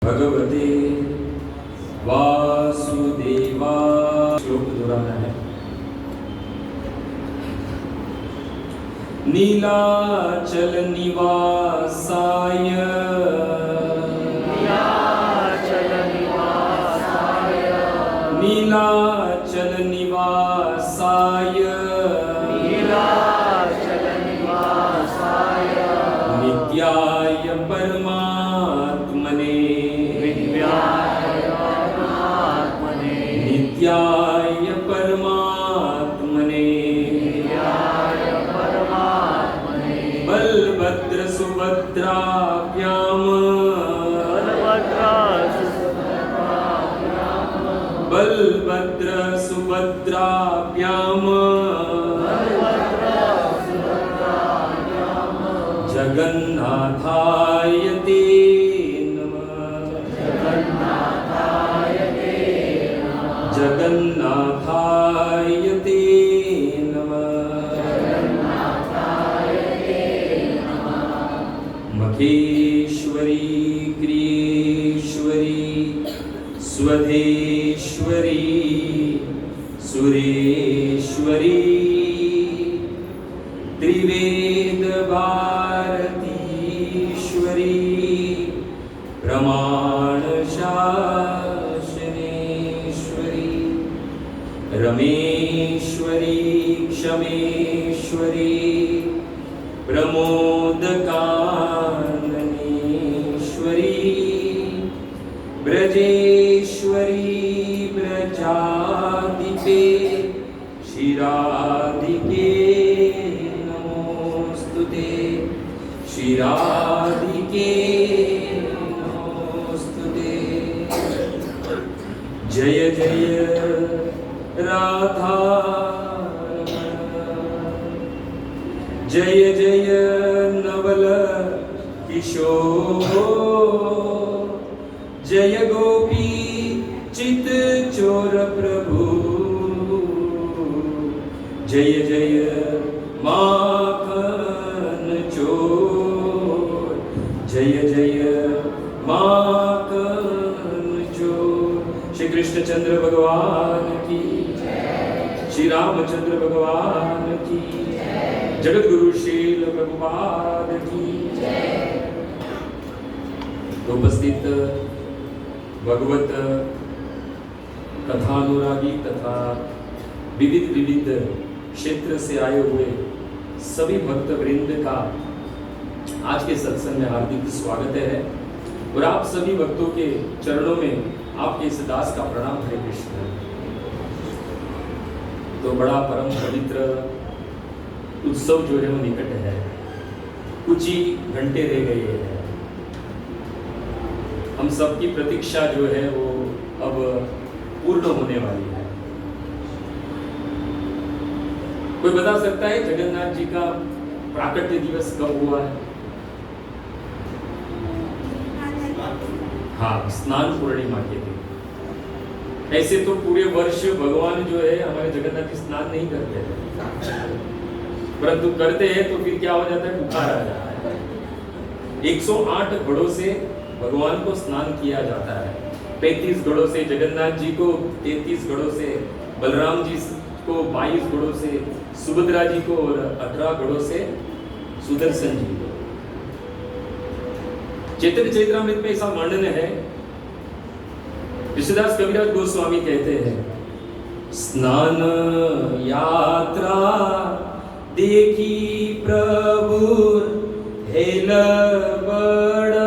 भगवते वासुदेवाय। श्लोक दोहराना है। नीलाचल निवासाय नीलाचल निवासाय नित्याय परमात्मने नित्याय परमात्मने बलभद्र सुभद्राभ्याम बलभद्र सुभद्राभ्याम जगन्नाथाय ते नमः। जगन्नाथाय ते नमः। मखेश्वरी क्रियेश्वरी स्वधेश्वरी सुरेश्वरी त्रिवेद भारतीश्वरी प्रमाण शासनेश्वरी रमेश्वरी क्षमेश्वरी प्रमोदकाननेश्वरी ब्रजेश्वरी ब्रजादिके शिरादिके नमोस्तुते शिरादिके नमोस्तुते। जय जय राधा जय जय नवल किशोर जय गोपी चित चोर प्रभु जय जय माखन चोर जय जय माखन चोर। श्री कृष्णचंद्र भगवान की श्री रामचंद्र भगवान की जगत गुरु शील प्रभुपाद की। उपस्थित भगवत कथानुरागी तथा विविध क्षेत्र से आए हुए सभी भक्त वृंद का आज के सत्संग में हार्दिक स्वागत है और आप सभी भक्तों के चरणों में आपके इस दास का प्रणाम। हरे कृष्ण। तो बड़ा परम पवित्र उत्सव जो है वो निकट है, कुछ ही घंटे रह गए हैं। हम सबकी प्रतीक्षा जो है वो अब पूर्ण होने वाली है। कोई बता सकता है जगन्नाथ जी का प्राकट्य दिवस कब हुआ है? हाँ, स्नान पूर्णिमा के दिन। ऐसे तो पूरे वर्ष भगवान जो है हमारे जगन्नाथ जी स्नान नहीं करते हैं, परंतु करते हैं तो फिर क्या हो जाता है, बुखार आ जाता है। 108 घड़ों से भगवान को स्नान किया जाता है। 35 घड़ों से जगन्नाथ जी को, 33 घड़ों से बलराम जी को, 22 घड़ों से सुभद्रा जी को और 18 घड़ों से सुदर्शन जी को। चैतन्य चरितामृत में ऐसा वर्णन है। ऋषिदास कविराज गोस्वामी कहते हैं, स्नान यात्रा देखी प्रभु हेल बड़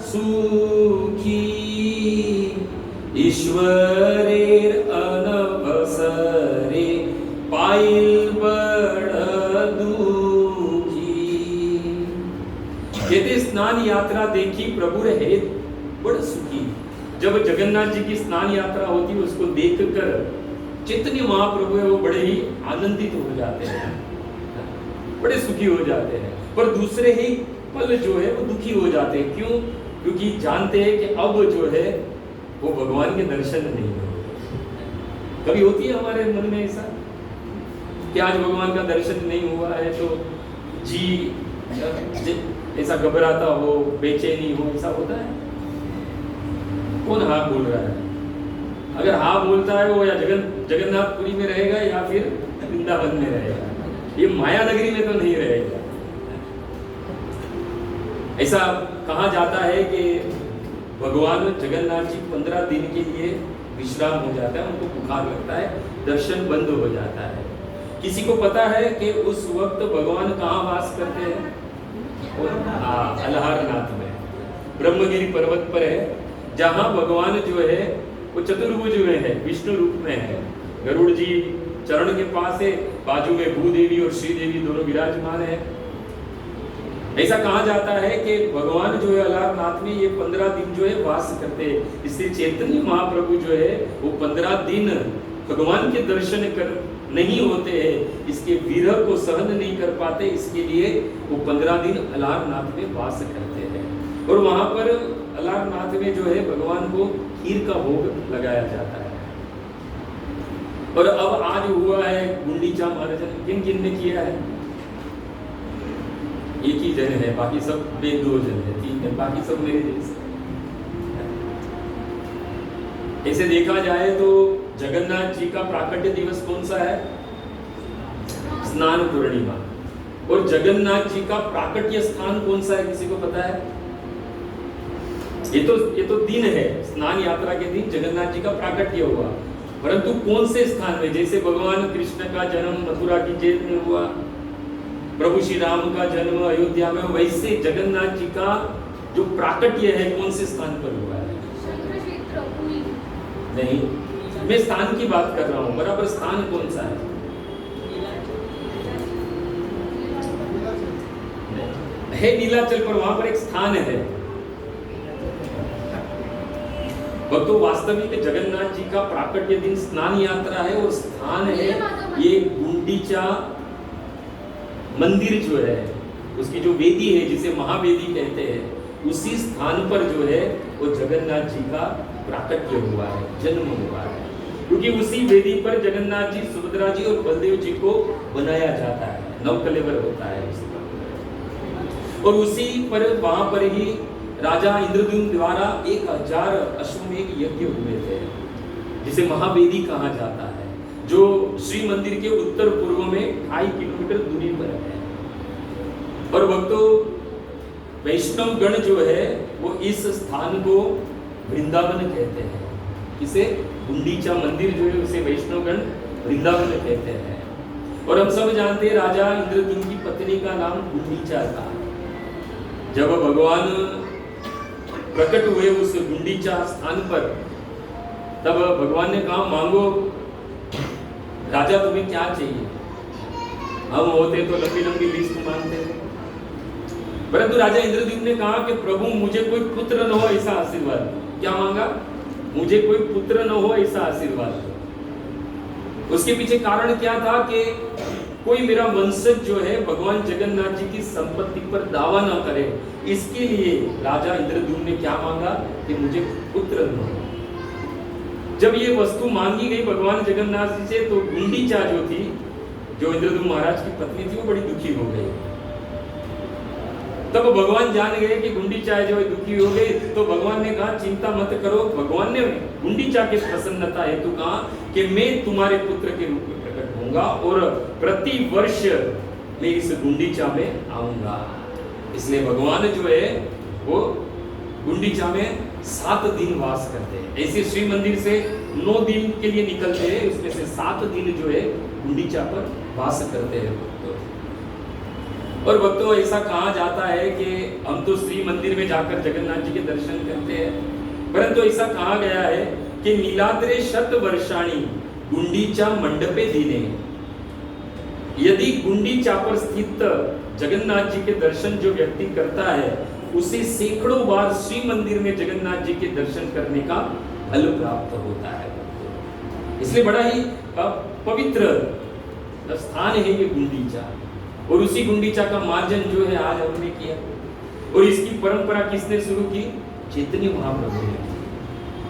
सुखी ईश्वरेर अनवसरे पाइल बड़ दुखी। कहते स्नान यात्रा देखी प्रभु है बड़ सुखी। जब जगन्नाथ जी की स्नान यात्रा होती है उसको देखकर चैतन्य महाप्रभु है वो बड़े ही आनंदित हो जाते हैं, बड़े सुखी हो जाते हैं। पर दूसरे ही पल जो है वो दुखी हो जाते हैं। क्यों? क्योंकि जानते हैं कि अब जो है वो भगवान के दर्शन नहीं होंगे। कभी होती है हमारे मन में ऐसा कि आज भगवान का दर्शन नहीं हुआ है तो जी ऐसा घबराता हो, बेचैनी हो, ऐसा होता है। कौन हाँ बोल रहा है? अगर हाँ बोलता है वो या जगन्नाथपुरी में रहेगा या फिर वृंदावन में रहेगा, ये माया नगरी में तो नहीं रहेगा। ऐसा कहा जाता है कि भगवान जगन्नाथ जी 15 दिन के लिए विश्राम हो जाता है, उनको बुखार लगता है, दर्शन बंद हो जाता है। किसी को पता है कि उस वक्त भगवान कहाँ वास करते हैं? अल्हारनाथ में, ब्रह्मगिरी पर्वत पर है, जहाँ भगवान जो है वो चतुर्भुज में है, विष्णु रूप में है। गरुड़ जी चरण के पास है, बाजू में भूदेवी और श्रीदेवी दोनों विराजमान है। ऐसा कहा जाता है कि भगवान जो है अलारनाथ में ये 15 दिन जो है वास करते हैं। इसलिए चैतन्य महाप्रभु जो है वो 15 दिन भगवान के दर्शन कर नहीं होते हैं, इसके विरह को सहन नहीं कर पाते, इसके लिए वो 15 दिन अलारनाथ में वास करते हैं। और वहां पर अलारनाथ में जो है भगवान को खीर का भोग लगाया जाता है। और अब आज हुआ है गुंडीचा महाराज, किन किन ने किया है? एक ही जन है, बाकी सब दो जन है, 3 जन, बाकी सब मेरे जैसे। ऐसे देखा जाए तो जगन्नाथ जी का प्राकट्य दिवस कौन सा है? स्नान पूर्णिमा। और जगन्नाथ जी का प्राकट्य स्थान कौन सा है, किसी को पता है? ये तो दिन है, स्नान यात्रा के दिन जगन्नाथ जी का प्राकट्य हुआ, परंतु कौन से स्थान में? जैसे भगवान कृष्ण का जन्म मथुरा की जेल में हुआ, प्रभु श्री राम का जन्म अयोध्या में, वैसे जगन्नाथ जी का जो प्राकट्य है कौन से स्थान पर हुआ है? नहीं, मैं स्थान की बात कर रहा हूँ, बराबर स्थान कौन सा है नीलाचल पर, वहां पर एक स्थान है। तो वास्तविक जगन्नाथ जी का प्राकट्य दिन स्नान यात्रा है और स्थान है ये गुंडीचा मंदिर जो है, उसकी जो वेदी है जिसे महावेदी कहते हैं, उसी स्थान पर जो है वो जगन्नाथ जी का प्राकट्य हुआ है, जन्म हुआ है। क्योंकि उसी वेदी पर जगन्नाथ जी, सुभद्रा जी और बलदेव जी को बनाया जाता है, नवकलेवर होता है उसका। और उसी पर वहां पर ही राजा इंद्रद्युम्न द्वारा 1000 अश्वमेध यज्ञ हुए थे, जिसे महावेदी कहा जाता है, जो श्री मंदिर के उत्तर पूर्व में 2.5 किलोमीटर दूरी पर है। और भक्तों, वैष्णव गण जो है वो इस स्थान को वृंदावन कहते हैं। इसे गुंडीचा मंदिर जो है उसे वैष्णव गण वृंदावन कहते हैं। और हम सब जानते हैं राजा इंद्रद्युम्न की पत्नी का नाम गुंडीचा था। जब भगवान प्रकट हुए उस गुंडीचा स्थान पर, तब भगवान ने कहा, मांगो राजा, तुम्हें क्या चाहिए? हम होते तो लंबी लंबी लिस्ट मांगते थे, परंतु राजा इंद्रद्युम्न ने कहा कि प्रभु मुझे कोई पुत्र न हो ऐसा आशीर्वाद। क्या मांगा? मुझे कोई पुत्र न हो ऐसा आशीर्वाद। उसके पीछे कारण क्या था कि कोई मेरा वंशज जो है भगवान जगन्नाथ जी की संपत्ति पर दावा ना करे, इसके लिए राजा इंद्रद्युम्न ने क्या मांगा कि मुझे पुत्र न हो। जब ये वस्तु मांगी गई भगवान जगन्नाथ जी से, तो गुंडीचा जो थी, जो इंद्रद्युम्न महाराज की पत्नी थी, वो बड़ी दुखी हो गई। तब भगवान जान गए कि गुंडीचा जो दुखी हो गई, तो भगवान ने कहा, चिंता मत करो। भगवान ने गुंडीचा की प्रसन्नता हेतु कहा कि मैं तुम्हारे पुत्र के रूप में प्रकट होऊंगा और प्रति वर्ष मैं इस गुंडीचा में आऊंगा। इसलिए भगवान जो है वो गुंडीचा में 7 दिन वास करते हैं। ऐसे श्री मंदिर से 9 दिन के लिए निकलते हैं, उसमें से 7 दिन जो है गुंडीचा पर वास करते हैं। और भक्तों, ऐसा कहा जाता है कि हम तो श्री मंदिर में जाकर जगन्नाथ जी के दर्शन करते हैं, परंतु ऐसा कहा गया है कि नीलाद्रे शत वर्षाणी गुंडीचा मंडपे दिने, यदि गुंडीचा पर स्थित जगन्नाथ जी के दर्शन जो व्यक्ति करता है, उसे सैकड़ों बार श्री मंदिर में जगन्नाथ जी के दर्शन करने का फल प्राप्त होता है। इसलिए बड़ा ही पवित्र स्थान है ये गुंडीचा। और उसी गुंडीचा का मार्जन जो है आज हमने किया। और इसकी परंपरा किसने शुरू की? चैतन्य महाप्रभु ने।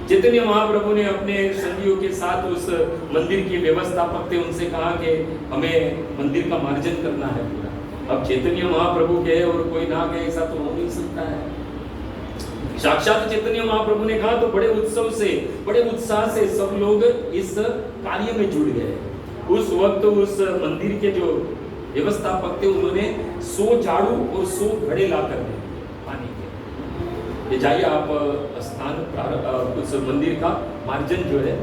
चैतन्य महाप्रभु ने अपने संगियों के साथ उस मंदिर के व्यवस्थापक थे, उनसे कहा कि हमें मंदिर का मार्जन करना है पूरा। अब चैतन्य महाप्रभु कहे और कोई ना कहे, ऐसा तो हो नहीं सकता है। साक्षात चैतन्य महाप्रभु ने कहा तो बड़े उत्सव से, बड़े उत्साह से सब लोग इस कार्य में जुड़ गए। उस वक्त उस मंदिर के जो व्यवस्थापक थे उन्होंने 100 झाड़ू और 100 घड़े ला कर दिए पानी के। ये जाइए आप उस मंदिर का मार्जन जो है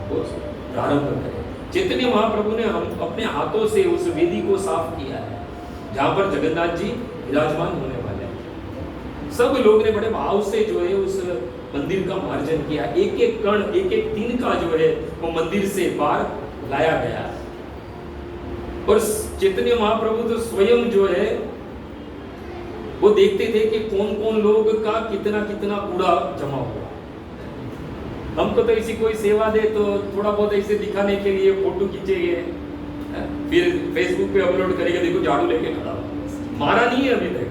वो प्रारंभ करें। चैतन्य महाप्रभु ने हम अपने हाथों से उस वेदी को साफ किया है जहां पर जगन्नाथ जी विराजमान होने वाले हैं। सब लोग ने बड़े भाव से जो है उस मंदिर का मार्जन किया। एक एक कण, एक एक तिनका जो है वो मंदिर से बाहर लाया गया। और चैतन्य महाप्रभु तो स्वयं जो है वो देखते थे कि कौन कौन लोग का कितना कितना कूड़ा जमा हुआ। हमको तो ऐसी कोई सेवा दे तो थोड़ा बहुत ऐसे दिखाने के लिए फोटो खींचेंगे, फिर फेसबुक पे अपलोड करेंगे, देखो झाड़ू लेके खड़ा हो। मारा नहीं है अभी तक,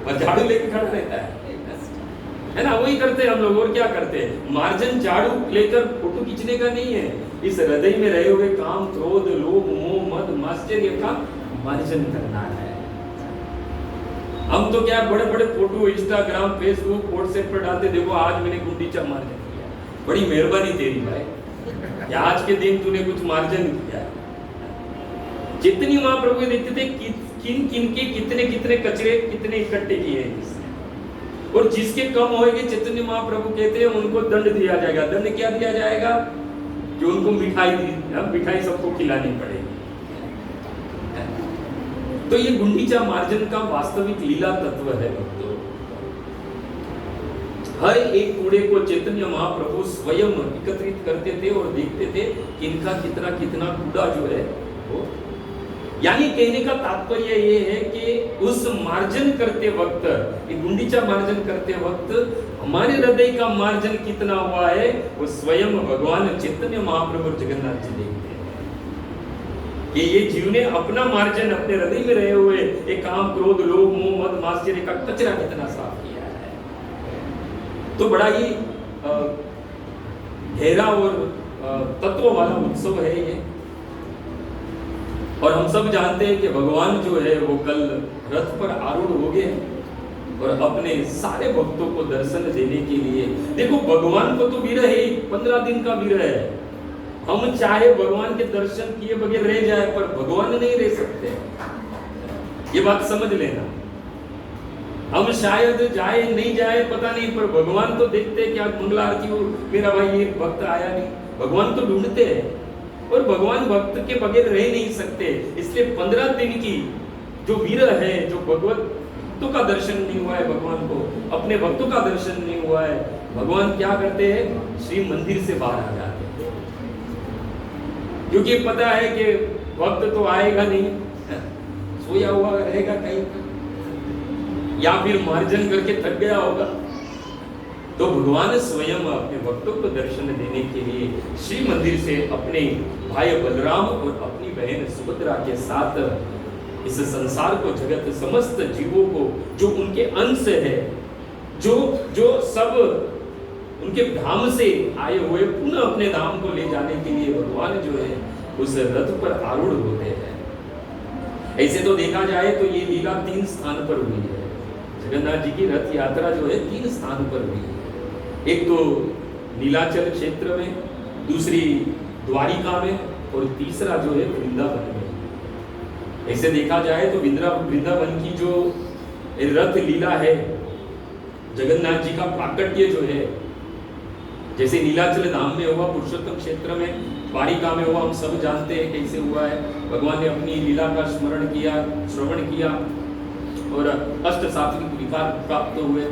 पर झाड़ू लेके खड़ा रहता है ना। वही करते हैं हम लोग। और क्या करते हैं? मार्जन झाड़ू लेकर फोटो खींचने का नहीं है, इस हृदय में रहे हुए काम, क्रोध, लोभ, मोह, मद, माश्चर्य का मार्जन करना है। हम तो क्या बड़े बड़े फोटो इंस्टाग्राम, फेसबुक, व्हाट्सएप पर डालते, देखो आज मैंने गुंडीचा मार्जन किया, बड़ी मेहरबानी तेरी भाई, या आज के दिन तूने कुछ मार्जन किया। जितनी महाप्रभु देखते थे किन किन के कितने कितने कचरे कितने इकट्ठे किए हैं, और जिसके कम होएंगे चैतन्य महाप्रभु कहते हैं उनको दंड दिया जाएगा। दंड क्या दिया जाएगा? कि उनको मिठाई सबको खिलानी पड़ेगी। तो ये गुंडीचा मार्जन का वास्तविक लीला तत्व है भक्तों। हर एक कूड़े को चैतन्य महाप्रभु स्वयं एकत्रित करते थे और देखते थे कि इनका कितना कितना कूड़ा जो है वो। यानी कहने का तात्पर्य ये है कि उस मार्जन करते वक्त, गुंडीचा मार्जन करते वक्त हमारे हृदय का मार्जन कितना हुआ है वो स्वयं भगवान चैतन्य महाप्रभु और जगन्नाथ जी देखते हैं कि ये जीव ने अपना मार्जन अपने हृदय में रहे हुए एक काम, क्रोध, लोभ, मोह, मद, माश्चर्य का कचरा कितना साफ किया है। तो बड़ा ही गहरा और तत्व वाला उत्सव है ये। और हम सब जानते हैं कि भगवान जो है वो कल रथ पर आरूढ़ हो गए और अपने सारे भक्तों को दर्शन देने के लिए। देखो भगवान को तो विरह है, 15 दिन का विरह है। हम चाहे भगवान के दर्शन किए बगैर रह जाए, पर भगवान नहीं रह सकते, ये बात समझ लेना। हम शायद जाए नहीं जाए पता नहीं, पर भगवान तो देखते हैं कि आज मंगला आरती हो, मेरा भाई ये भक्त आया नहीं। भगवान तो ढूंढते हैं और भगवान भक्त के बगैर रह नहीं सकते। इसलिए 15 दिन की जो विरह है, जो भगवतों का दर्शन नहीं हुआ है, भगवान को अपने भक्तों का दर्शन नहीं हुआ है, भगवान क्या करते हैं? श्री मंदिर से बाहर आ जाते हैं, क्योंकि पता है कि भक्त तो आएगा नहीं, सोया हुआ रहेगा कहीं या फिर मार्जन करके थक गया होगा। तो भगवान स्वयं अपने भक्तों को दर्शन देने के लिए श्री मंदिर से अपने भाई बलराम और अपनी बहन सुभद्रा के साथ इस संसार को, जगत समस्त जीवों को, जो उनके अंश है, जो सब उनके धाम से आए हुए पुनः अपने धाम को ले जाने के लिए भगवान जो है उस रथ पर आरूढ़ होते हैं। ऐसे तो देखा जाए तो ये लीला 3 स्थान पर हुई है। जगन्नाथ जी की रथ यात्रा जो है 3 स्थान पर हुई है। एक तो नीलाचल क्षेत्र में, दूसरी द्वारिका में, और तीसरा जो है वृंदावन में। ऐसे देखा जाए तो वृंदावन की जो रथ लीला है, जगन्नाथ जी का प्राकट्य जो है, जैसे नीलाचल धाम में हुआ, पुरुषोत्तम क्षेत्र में, द्वारिका में हुआ, हम सब जानते हैं कैसे हुआ है। भगवान ने अपनी लीला का स्मरण किया, श्रवण किया और अष्ट सात्विक विकार प्राप्त हुए।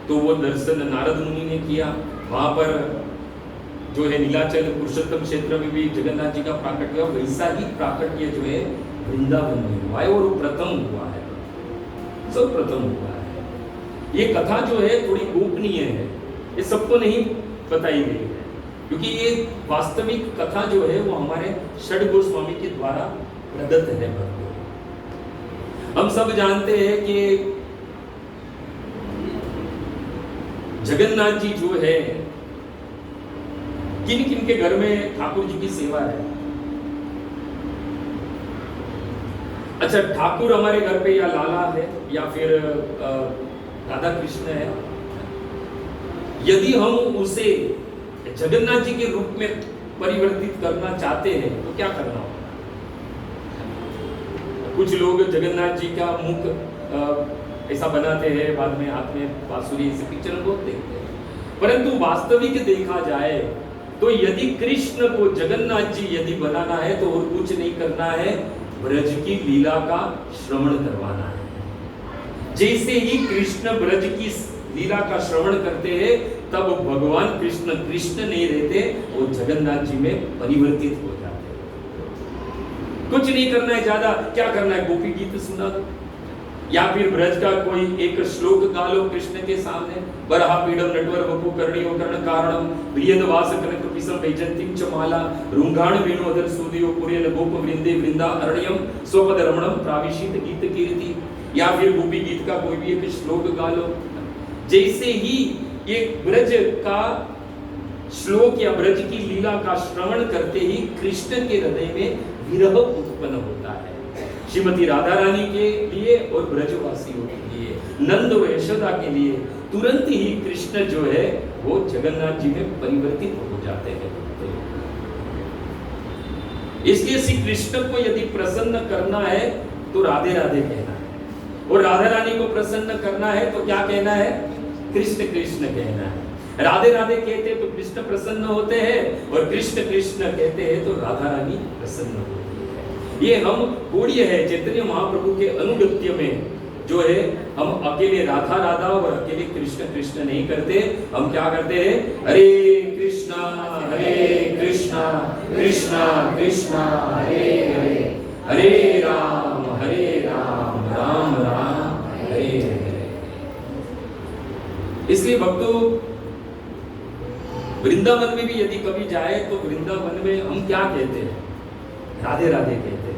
तो वो दर्शन नारद मुनि ने किया। वहां पर जो है नीलाचल पुरुषोत्तम क्षेत्र में भी जगन्नाथ जी का प्राकट्य हुआ, वैसा ही प्राकट्य जो है वृंदावन में हुआ है, और वो प्रथम हुआ है, सब प्रथम हुआ है। ये कथा जो है थोड़ी गोपनीय है, ये सबको नहीं बताई गई है, क्योंकि ये वास्तविक कथा जो है वो हमारे षड गोस्वामी के द्वारा प्रदत्त है। हम सब जानते हैं कि जगन्नाथ जी जो है किन किन के घर में ठाकुर जी की सेवा है। अच्छा, ठाकुर हमारे घर पे या लाला है या फिर राधा कृष्ण है, यदि हम उसे जगन्नाथ जी के रूप में परिवर्तित करना चाहते हैं तो क्या करना होगा? कुछ लोग जगन्नाथ जी का मुख ऐसा बनाते हैं, बाद में हाथ में बांसुरी, ऐसे पिक्चर बहुत देखते हैं, परंतु वास्तविक देखा जाए तो यदि कृष्ण को जगन्नाथ जी यदि बनाना है तो और कुछ नहीं करना है, ब्रज की लीला का श्रवण करवाना है। जैसे ही कृष्ण ब्रज की लीला का श्रवण करते हैं तब भगवान कृष्ण कृष्ण नहीं रहते, वो जगन्नाथ जी में परिवर्तित हो जाते हैं। कुछ नहीं करना है ज्यादा, क्या करना है? गोपी गीत सुना दो, या फिर ब्रज का कोई एक श्लोक गा लो कृष्ण के सामने। बरहा पीडम नटवर वपु कर्णियो कर्ण कारणम प्रियदवास कनक पिसम वैजंतीम च माला रुंगाण वेणुधर सूदियो पुरेन गोप वृंदे वृंदा अरण्यम स्वपद रमणम प्राविशित गीत कीर्ति। या फिर गोपी गीत का कोई भी एक श्लोक गा लो। जैसे ही एक ब्रज का श्लोक या ब्रज की लीला का श्रवण करते ही कृष्ण के हृदय में विरह उत्पन्न होता है। श्रीमती राधा रानी के लिए और ब्रजवासियों के लिए, नंद और यशोदा के लिए तुरंत ही कृष्ण जो है वो जगन्नाथ जी में परिवर्तित हो जाते हैं। इसलिए श्री कृष्ण को यदि प्रसन्न करना है तो राधे राधे कहना है, और राधा रानी को प्रसन्न करना है तो क्या कहना है? कृष्ण कृष्ण कहना है। राधे राधे कहते तो कृष्ण प्रसन्न होते हैं, और कृष्ण कृष्ण कहते हैं तो राधा रानी प्रसन्न होती है। ये हम गौड़ीय है चैतन्य महाप्रभु के अनुगत्य में जो है, हम अकेले राधा राधा और अकेले कृष्ण कृष्ण नहीं करते, हम क्या करते हैं? हरे कृष्णा कृष्णा कृष्णा हरे हरे, हरे राम राम राम हरे हरे। इसलिए भक्तों, वृंदावन में भी यदि कभी जाए तो वृंदावन में हम क्या कहते हैं? राधे राधे कहते हैं।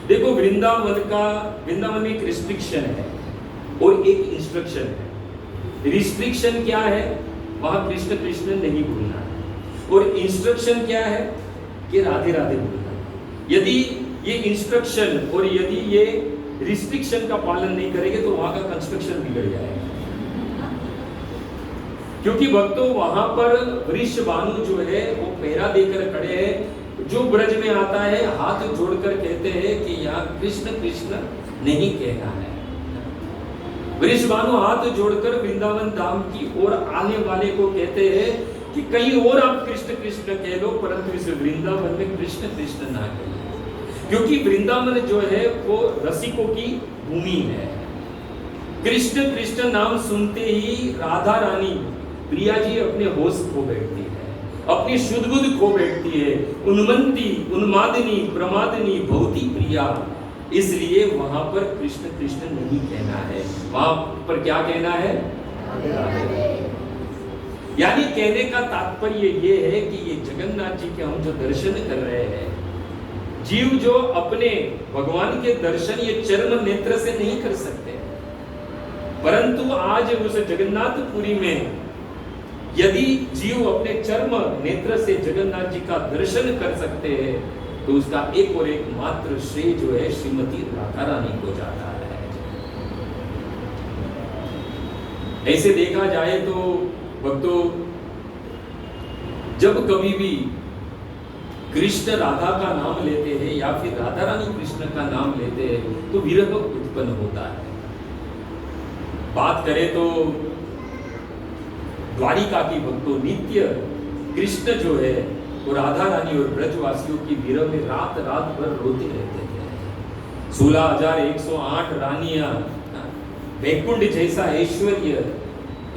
देखो, वृंदावन में एक रिस्ट्रिक्शन है और एक इंस्ट्रक्शन है। रिस्ट्रिक्शन क्या है? वहां कृष्ण कृष्ण नहीं बोलना है, और इंस्ट्रक्शन क्या है? कि राधे राधे बोलना है। यदि ये इंस्ट्रक्शन और यदि ये रिस्ट्रिक्शन का पालन नहीं करेंगे तो वहां का कंस्ट्रक्शन बिगड़ जाएगा। क्योंकि भक्तों, वहां पर वृषभानु जो है वो पहरा देकर खड़े हैं। जो ब्रज में आता है हाथ जोड़कर कहते हैं कि यहाँ कृष्ण कृष्ण नहीं कहना है। वृषभानु हाथ जोड़कर वृंदावन धाम की ओर आने वाले को कहते हैं कि कहीं और आप कृष्ण कृष्ण कह लो, परंतु इस वृंदावन में कृष्ण कृष्ण ना कहिए, क्योंकि वृंदावन जो है वो रसिकों की भूमि है। कृष्ण कृष्ण नाम सुनते ही राधा रानी प्रिया जी अपने होश खो बैठती है, अपनी शुद्ध बुद्ध खो बैठती है। उन्मंती उन्मादिनी प्रमादिनी भवती प्रिया। इसलिए वहां पर कृष्ण कृष्ण नहीं कहना है, वहां पर क्या कहना है? यानी कहने का तात्पर्य ये है कि ये जगन्नाथ जी के हम जो दर्शन कर रहे हैं, जीव जो अपने भगवान के दर्शन ये चर्म नेत्र से नहीं कर सकते, परंतु आज उस जगन्नाथपुरी में यदि जीव अपने चर्म नेत्र से जगन्नाथ जी का दर्शन कर सकते हैं तो उसका एक और एक मात्र श्रेय जो है श्रीमती राधा रानी को जाता है। ऐसे देखा जाए तो भक्तों, जब कभी भी कृष्ण राधा का नाम लेते हैं या फिर राधा रानी कृष्ण का नाम लेते हैं तो विरह उत्पन्न होता है। बात करें तो द्वारिका की भक्तों, नित्य कृष्ण जो है वो राधा रानी और ब्रजवासियों की विरह में रात रात भर रोते रहते थे। 16,108 रानियां, वैकुंठ जैसा ऐश्वर्य,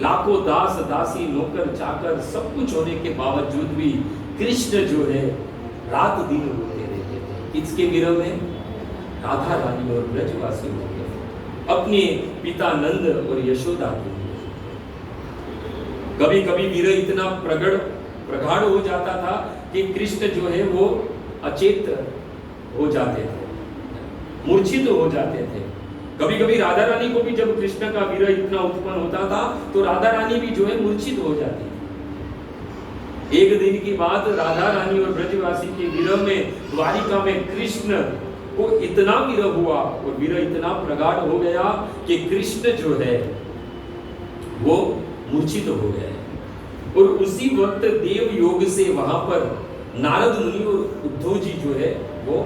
लाखों दास दासी नौकर चाकर सब कुछ होने के बावजूद भी कृष्ण जो है रात दिन रोते रहते थे। किसके विरह में? राधा रानी और ब्रजवासियों के, अपने पिता नंद और यशोदा के। कभी कभी विरह इतना प्रगाढ़ हो जाता था कि कृष्ण जो है वो अचेत हो जाते थे, मूर्छित हो जाते थे। कभी कभी राधा रानी को भी जब कृष्ण का विरह इतना उत्पन्न होता था तो राधा रानी भी जो है मूर्छित हो जाती थी। एक दिन की बात, राधा रानी और ब्रजवासी के विरह में द्वारिका में कृष्ण को इतना विरह हुआ और विरह इतना प्रगाढ़ हो गया कि कृष्ण जो है वो मूर्छित हो गए। और उसी वक्त देव योग से वहां पर नारद मुनि और उद्धव जी जो है वो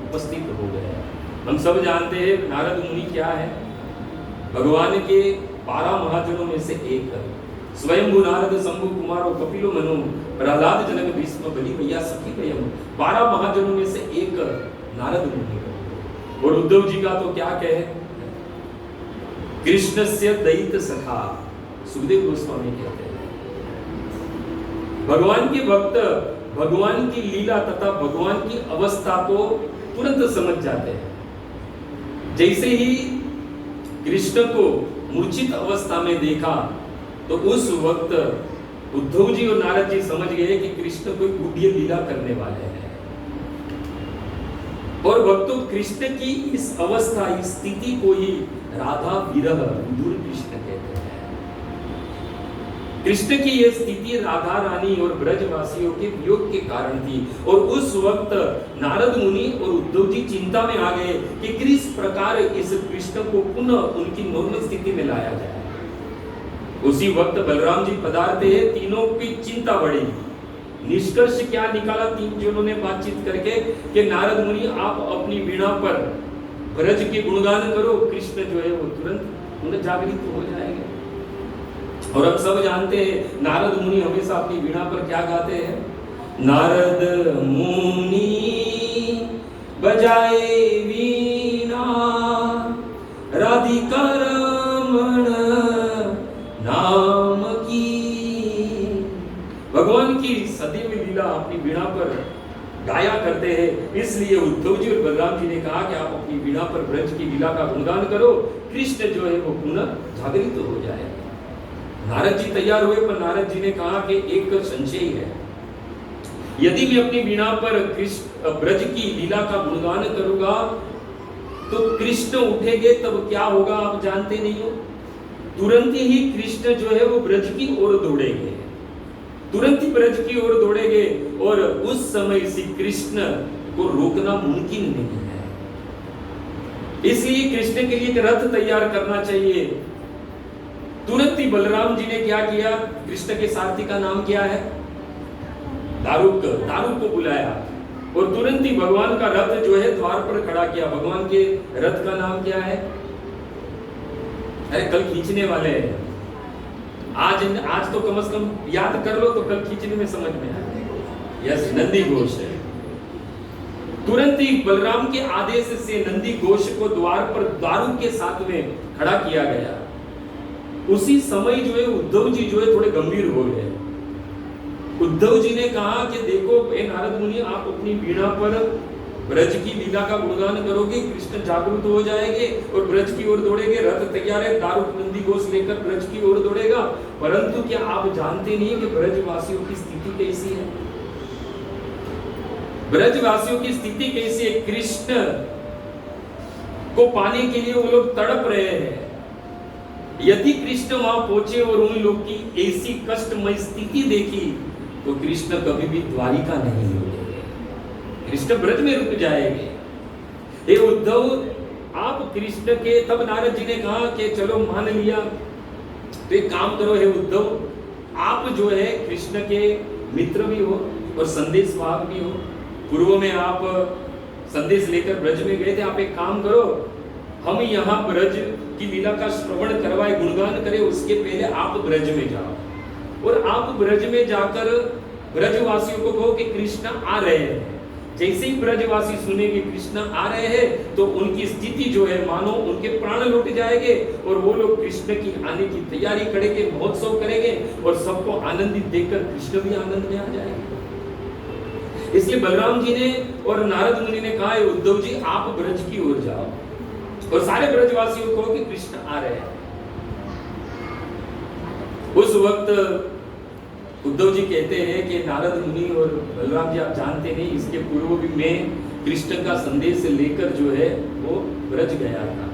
उपस्थित हो गए। हम सब जानते हैं नारद मुनि क्या है, भगवान के 12 महाजनों में से एक। स्वयं नारद शंभु कुमार और कपिलो मनु प्रहलाद जनक भीष्म बलि भैया सखी भयम 12 महाजनों में से एक नारद मुनि। और उद्धव जी का तो क्या कहे, कृष्ण से दैत सखा, सुखदेव गोस्वामी कहते हैं भगवान के भक्त भगवान की लीला तथा भगवान की अवस्था को तुरंत समझ जाते हैं। जैसे ही कृष्ण को मूर्छित अवस्था में देखा तो उस वक्त उद्धव जी और नारद जी समझ गए कि कृष्ण कोई गुड्य लीला करने वाले हैं। और भक्तों, कृष्ण की इस अवस्था, इस स्थिति को ही राधा विरह दूर कृष्ण कहते हैं। कृष्ण की यह स्थिति राधा रानी और ब्रजवासियों के वियोग के कारण थी। और उस वक्त नारद मुनि और उद्धव जी चिंता में आ गए कि किस प्रकार इस कृष्ण को पुनः उनकी नॉर्मल स्थिति में लाया जाए। उसी वक्त बलराम जी पधारते हैं, तीनों की चिंता बढ़ी। निष्कर्ष क्या निकाला तीन जनों ने बातचीत करके कि नारद मुनि आप अपनी वीणा पर ब्रज के गुणगान करो, कृष्ण जो है वो तुरंत उन्हें जागृत हो जाएंगे। और हम सब जानते हैं नारद मुनि हमेशा अपनी वीणा पर क्या गाते हैं, नारद मुनि बजाए वीणा राधिका रमण नाम की। भगवान की सदैव लीला अपनी वीणा पर गाया करते हैं। इसलिए उद्धव जी और बलराम जी ने कहा कि आप अपनी वीणा पर ब्रज की लीला का गुणगान करो, कृष्ण जो है वो पुनः जागृत हो जाए। नारद जी तैयार हुए, पर नारद जी ने कहा कि एक संशय है, यदि मैं अपनी वीणा पर कृष्ण ब्रज की लीला का गुणगान करूंगा तो कृष्ण उठेंगे तब क्या होगा, आप जानते नहीं हो। तुरंत ही कृष्ण जो है वो ब्रज की ओर दौड़ेंगे, तुरंत ही ब्रज की ओर दौड़ेंगे और उस समय श्री कृष्ण को रोकना मुमकिन नहीं है। इसलिए कृष्ण के लिए एक रथ तैयार करना चाहिए। तुरंत ही बलराम जी ने क्या किया, कृष्ण के सारथी का नाम क्या है, दारुक, दारुक को बुलाया और तुरंत ही भगवान का रथ जो है द्वार पर खड़ा किया। भगवान के रथ का नाम क्या है, अरे कल खींचने वाले हैं, आज तो कम से कम याद कर लो तो कल खींचने में समझ में आएगा। यस, नंदी घोष है। तुरंत ही बलराम के आदेश से नंदी घोष को द्वार पर दारू के साथ में खड़ा किया गया। उसी समय जो है उद्धव जी जो है थोड़े गंभीर हो गए। उद्धव जी ने कहा कि देखो नारद मुनि, आप अपनी वीणा पर ब्रज की लीला का गुणगान करोगे, कृष्ण जागरूक हो जाएंगे और ब्रज की ओर दौड़ेंगे। रथ तैयार है, दारुक नंदी घोष लेकर ब्रज की ओर दौड़ेगा। परंतु क्या आप जानते नहीं कि ब्रजवासियों की स्थिति कैसी है? ब्रजवासियों की स्थिति कैसी है? कृष्ण को पाने के लिए वो लोग तड़प रहे हैं। यदि कृष्ण वहां पहुंचे और उन लोग की ऐसी कष्टमय स्थिति देखी तो कृष्ण कभी भी द्वारिका नहीं लौटेंगे, कृष्ण ब्रज में रुक जाएंगे। हे उद्धव, आप कृष्ण के, तब नारद जी ने कहा कि चलो मान लिया, तो एक काम करो हे उद्धव, आप जो है कृष्ण के मित्र भी हो और संदेश वाहक भी हो। पूर्व में आप संदेश लेकर ब्रज में गए थे। आप एक काम करो, हम यहाँ ब्रज की लीला का श्रवण करवाए, गुणगान करें, उसके पहले आप ब्रज में जाओ और आप ब्रज में जाकर ब्रजवासियों को कहो कि कृष्ण आ रहे हैं। जैसे ही ब्रजवासी सुनेंगे कृष्ण आ रहे हैं तो उनकी स्थिति जो है मानो उनके प्राण लौट जाएंगे और वो लोग कृष्ण की आने की तैयारी करेंगे, महोत्सव करेंगे और सबको आनंदित देखकर कृष्ण भी आनंद में आ जाएंगे। इसलिए बलराम जी ने और नारद मुनि ने कहा, उद्धव जी आप ब्रज की ओर जाओ और सारे ब्रजवासियों को कि कृष्ण आ रहे हैं। उस वक्त उद्धव जी कहते हैं कि नारद मुनि और बलराम जी, आप जानते नहीं, इसके पूर्व भी मैं कृष्ण का संदेश लेकर जो है वो ब्रज गया था।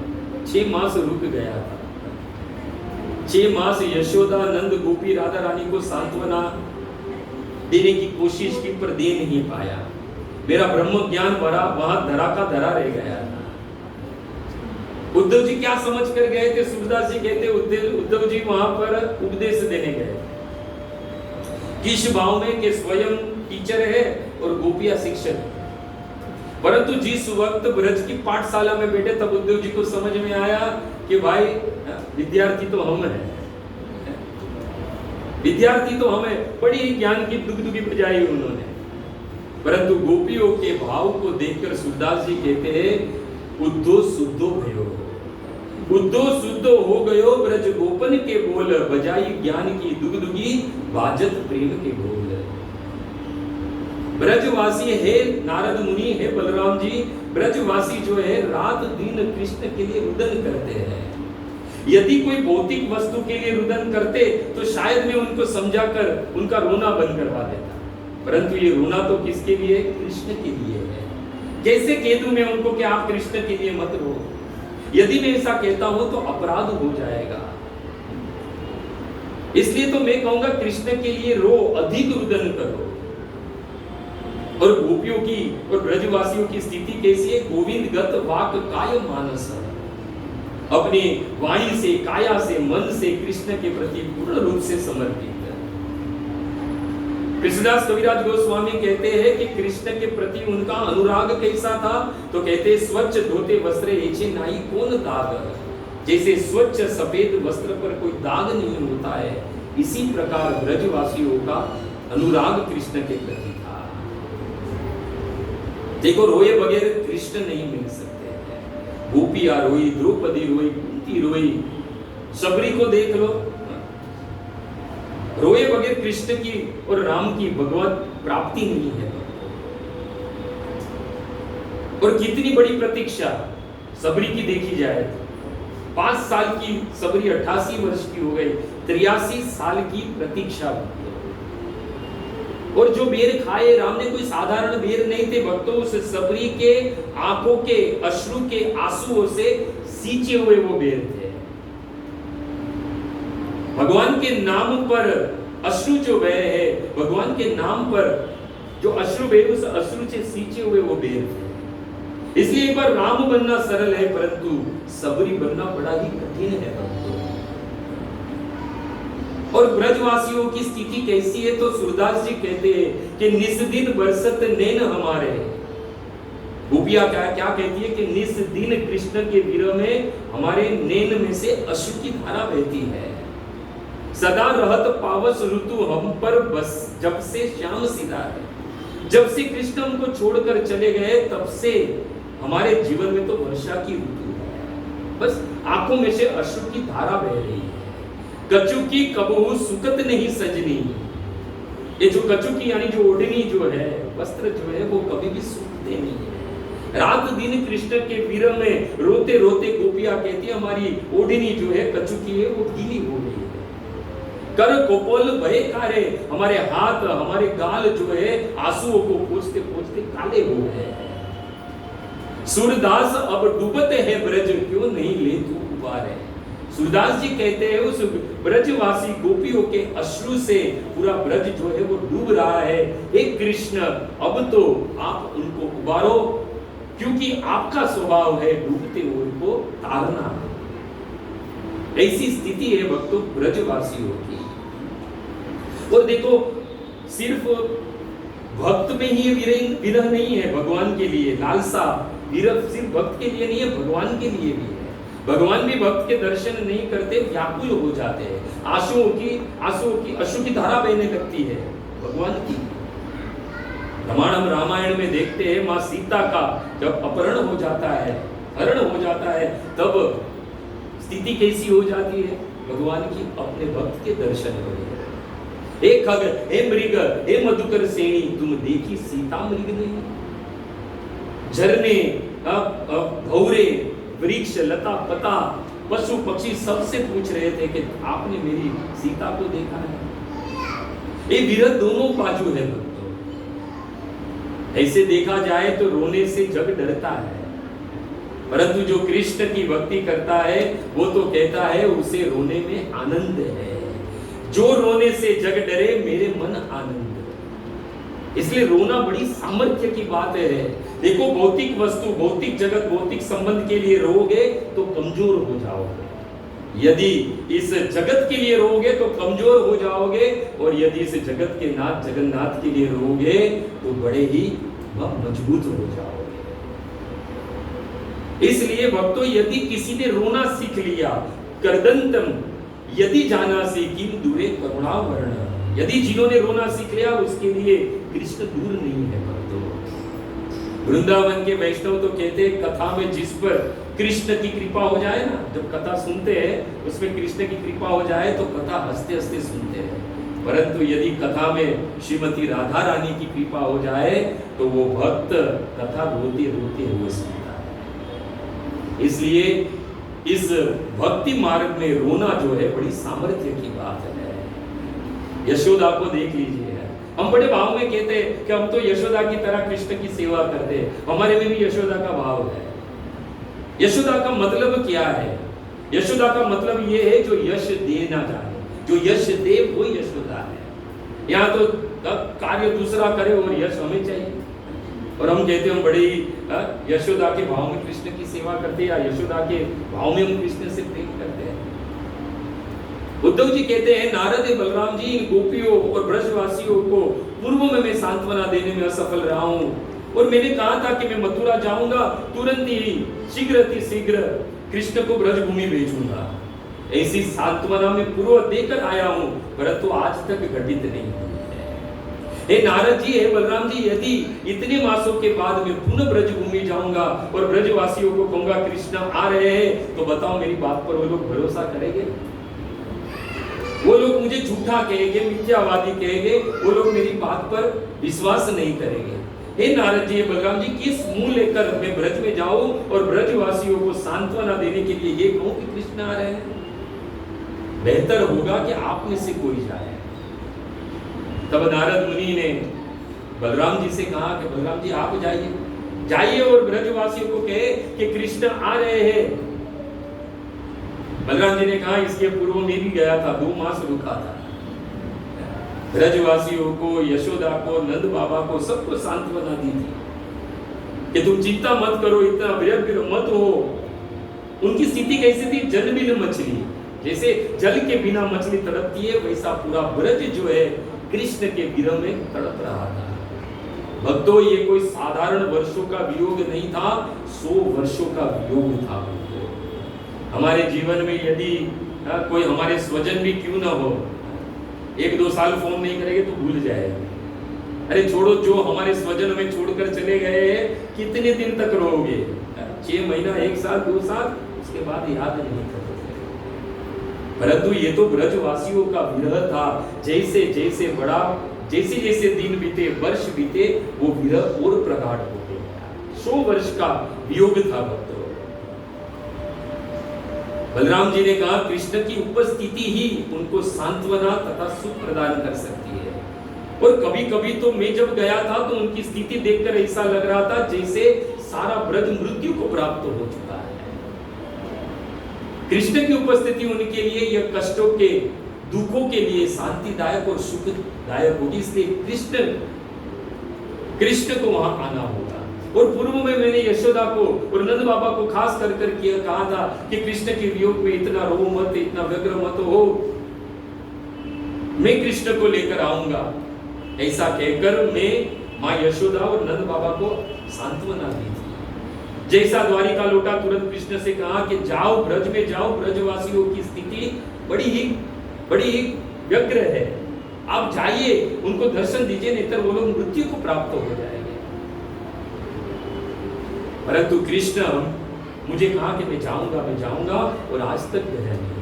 6 मास रुक गया था। 6 मास यशोदा, नंद, गोपी, राधा रानी को सांत्वना देने की कोशिश की पर दे नहीं पाया। मेरा ब्रह्म ज्ञान भरा वहां धरा का धरा रह गया था। उद्धव जी क्या समझ कर गए थे? सूरदास जी कहते उद्धव जी वहां पर उपदेश देने गए। किस भाव में कि स्वयं टीचर है और गोपियां शिक्षक। परंतु जिस वक्त ब्रज की पाठशाला में बैठे तब उद्धव जी को समझ में आया कि भाई विद्यार्थी तो हम हैं, विद्यार्थी तो हमें, बड़ी ज्ञान की दुगदुगी बजाई उन्होंने। परंतु गोपियों के भाव को देखकर सूरदास जी कहते हैं उद्धो शुद्धो भयो, उद्धो शुद्धो हो गयो ब्रज गोपन के बोल, बजाई ज्ञान की दुगदुगी बाजत प्रेम के बोल। ब्रजवासी है नारद मुनि है बलराम जी, ब्रजवासी जो है रात दिन कृष्ण के लिए रुदन करते हैं। यदि कोई भौतिक वस्तु के लिए रुदन करते तो शायद मैं उनको समझाकर उनका रोना बंद करवा देता, परंतु ये रोना तो किसके लिए? कृष्ण के लिए है। कैसे कह दूं मैं उनको कि आप कृष्ण के लिए मत रो? यदि मैं ऐसा कहता हूं तो अपराध हो जाएगा। इसलिए तो मैं कहूंगा कृष्ण के लिए रो, अधिक रुदन करो। और गोपियों की और ब्रजवासियों की स्थिति कैसी है? गोविंद गत वाक काय मानस, अपने वाणी से, काया से, मन से कृष्ण के प्रति पूर्ण रूप से समर्पित। कृष्णदास कविराज गोस्वामी कहते हैं कि कृष्ण के प्रति उनका अनुराग कैसा था, तो कहते हैं स्वच्छ धोते वस्त्र एचे नाई कौन दाग, जैसे स्वच्छ सफेद वस्त्र पर कोई दाग नहीं होता है, इसी प्रकार ब्रजवासियों का अनुराग कृष्ण के प्रति था। देखो रोए बगैर कृष्ण नहीं मिल सकते हैं। गोपियां रोई, द्रौपदी रोई, कुंती रोई, सबरी को देख लो, रोए बगैर कृष्ण की और राम की भगवत प्राप्ति नहीं है। और कितनी बड़ी प्रतीक्षा सबरी की देखी जाए तो 5 साल की सबरी 88 वर्ष की हो गई, 83 साल की प्रतीक्षा। और जो बेर खाए राम ने कोई साधारण बेर नहीं थे भक्तों, उस सबरी के आंखों के अश्रु के आंसुओं से सींचे हुए वो बेर थे। भगवान के नाम पर अश्रु जो बहे है, भगवान के नाम पर जो अश्रु बहे, उस अश्रु से सींचे हुए वो बेर थे। इसलिए एक बार राम बनना सरल है, परंतु सबरी बनना बड़ा ही कठिन है भक्तों। और ब्रजवासियों की स्थिति कैसी है, तो सूरदास जी कहते हैं कि निस दिन बरसत नैन हमारे। गोपिया क्या कहती है कि निस दिन कृष्ण के विरह में हमारे नैन में से अश्रु की धारा बहती है। सदा रहत पावस ऋतु हम पर बस, जब से श्याम सिधा है। जब से कृष्ण हमको छोड़कर चले गए तब से हमारे जीवन में तो वर्षा की ऋतु है, बस आंखों में से अश्रु की धारा बह रही है। कचु की कबहू सुकत नहीं सजनी, ये जो कचु की यानी जो ओढ़नी जो है, वस्त्र जो है, वो कभी भी सूखते नहीं है। रात दिन कृष्ण के विरह में रोते रोते गोपियां कहती है हमारी ओढ़नी जो है कचु की है, वो गीली हो गई है। कर कोपल भय कारे, हमारे हाथ हमारे गाल जो है आंसुओं को पोंछते पोंछते काले हो गए। सूरदास अब डूबते हैं ब्रज, क्यों नहीं ले तू उबारे। सूरदास जी कहते हैं उस ब्रजवासी गोपियों के अश्रु से पूरा ब्रज जो है वो डूब रहा है। हे कृष्ण, अब तो आप उनको उबारो, क्योंकि आपका स्वभाव है डूबते हुए को तारना। ऐसी स्थिति है भक्तों ब्रजवासियों की। और देखो सिर्फ भक्त में ही विरह नहीं है, भगवान के लिए लालसा विरह सिर्फ भक्त के लिए नहीं है, भगवान के लिए भी है। भगवान भी भक्त के दर्शन नहीं करते, व्याकुल हो जाते हैं, आंसुओं की अश्रु की धारा बहने लगती है भगवान की। रामायण में देखते हैं माँ सीता का जब अपहरण हो जाता है, हरण हो जाता है, तब स्थिति कैसी हो जाती है भगवान की, अपने भक्त के दर्शन हो। हे खग, हे मृग, हे मधुकर सेनी, तुम देखी सीता मृग नहीं। झरने, भौरे, वृक्ष, लता पता, पशु पक्षी सबसे पूछ रहे थे कि आपने मेरी सीता को देखा है। ये विरह दोनों बाजू है भक्तों। ऐसे देखा जाए तो रोने से जग डरता है, परंतु जो कृष्ण की भक्ति करता है वो तो कहता है उसे रोने में आनंद है। जो रोने से जग डरे मेरे मन आनंद। इसलिए रोना बड़ी सामर्थ्य की बात है। देखो भौतिक वस्तु, भौतिक जगत, भौतिक संबंध के लिए रोगे तो कमजोर हो जाओगे। यदि इस जगत के लिए रोओगे तो कमजोर हो जाओगे, और यदि इस जगत के नाथ जगन्नाथ के लिए रोओगे तो बड़े ही मजबूत हो जाओगे। इसलिए भक्तों, यदि किसी ने रोना सीख लिया, करदंतम यदि जाना से किम दूरे करुणा वर्ण, यदि जिन्होंने रोना सीख लिया उसके लिए कृष्ण दूर नहीं है भक्तों। वृंदावन के वैष्णव तो कहते हैं कथा में जिस पर कृष्ण की कृपा हो जाए ना, जब कथा सुनते हैं उसमें कृष्ण की कृपा हो जाए तो कथा हंसते हंसते सुनते हैं, परंतु यदि कथा में श्रीमती राधा रानी की कृपा हो जाए तो वो भक्त कथा रोते रोते हुए सुनता है। इसलिए इस भक्ति मार्ग में रोना जो है बड़ी सामर्थ्य की बात है। यशोदा को देख लीजिए, हम बड़े भाव में कहते हैं कि हम तो यशोदा की तरह कृष्ण की सेवा करते हैं, हमारे में भी यशोदा का भाव है। यशोदा का मतलब क्या है? यशोदा का मतलब ये है जो यश देना चाहे, जो यश दे वो यशोदा है। यहाँ तो कार्य दूसरा करे और यश हमें चाहिए, और हम कहते हैं बड़े ही यशोदा के भाव में कृष्ण की सेवा करते हैं, या यशोदा के भाव में हम कृष्ण से प्रेम करते हैं। उद्धव जी कहते हैं नारद बलराम जी इन गोपियों और ब्रजवासियों को पूर्व में मैं सांत्वना देने में असफल रहा हूं, और मैंने कहा था कि मैं मथुरा जाऊंगा, तुरंत ही शीघ्र कृष्ण को ब्रजभूमि भेजूंगा। ऐसी सांत्वना में पूर्व देकर आया हूं, परंतु आज तक घटित नहीं हुई है। हे नारद जी, हे बलराम जी, यदि इतने मासों के बाद मैं पुनः ब्रजभूमि जाऊंगा और ब्रजवासियों को कहूंगा कृष्ण आ रहे हैं, तो बताओ मेरी बात पर वो लोग भरोसा करेंगे? वो लोग मुझे झूठा कहेंगे, मिथ्यावादी कहेंगे, वो लोग मेरी बात पर विश्वास नहीं करेंगे। हे नारद जी, बलराम जी, किस मुंह लेकर मैं ब्रज में जाऊं और ब्रजवासियों को सांत्वना देने के लिए ये कहूं कि कृष्ण आ रहे हैं? बेहतर होगा कि आप में से कोई जाए। तब नारद मुनि ने बलराम जी से कहा कि बलराम जी आप जाइए और ब्रजवासियों को कहे कि कृष्ण आ रहे हैं। बलराम जी ने कहा इसके पूर्व में भी गया था, 2 मास रुका था। ब्रजवासियों को, यशोदा को, नंद बाबा को, सबको सांत्वना दी थी कि तुम चिंता मत करो, इतना व्यग्र मत हो। उनकी स्थिति कैसी थी? जल बिन मछली, जैसे जल के बिना मछली तड़पती है, वैसा पूरा ब्रज जो है कृष्ण के विरह में तड़प रहा था। भक्तों, ये कोई साधारण वर्षों का वियोग नहीं था, 100 वर्षों का वियोग था। हमारे जीवन में यदि कोई हमारे स्वजन भी क्यों ना हो, 1-2 साल फोन नहीं करेंगे तो भूल जाएगा। अरे छोड़ो, जो हमारे स्वजन हमें छोड़कर चले गए कितने दिन तक रहोगे? 6 महीना, 1 साल, 2 साल, उसके बाद याद नहीं करोगे। परंतु ये तो ब्रजवासियों का विरह था। जैसे जैसे दिन बीते, वर्ष बीते, वो विरह और प्रगाढ़ हो गया। 100 वर्ष का वियोग था भक्तों। बलराम जी ने कहा कृष्ण की उपस्थिति ही उनको सांत्वना तथा सुख प्रदान कर सकती है। और कभी कभी तो मैं जब गया था तो उनकी स्थिति देखकर ऐसा लग रहा था जैसे सारा ब्रज मृत्यु को प्राप्त हो चुका है। कृष्ण की उपस्थिति उनके लिए यह कष्टों के, दुखों के लिए शांतिदायक और सुखदायक होगी। इसलिए कृष्ण को वहां आना होगा। और पूर्व में मैंने यशोदा को और नंद बाबा को खास कर कहा था कि कृष्ण के वियोग में इतना रो मत, इतना व्यग्र मत हो, मैं कृष्ण को लेकर आऊंगा। ऐसा कहकर मैं मां यशोदा और नंद बाबा को सांत्वना दी थी। जैसा द्वारिका लौटा तुरंत कृष्ण से कहा कि जाओ, ब्रज में जाओ, ब्रजवासियों की स्थिति बड़ी ही व्यग्र है, आप जाइए, उनको दर्शन दीजिए, नहीं तो वो लोग मृत्यु को प्राप्त हो जाएंगे। परंतु कृष्ण मुझे कहा कि मैं जाऊंगा, और आज तक गया नहीं है।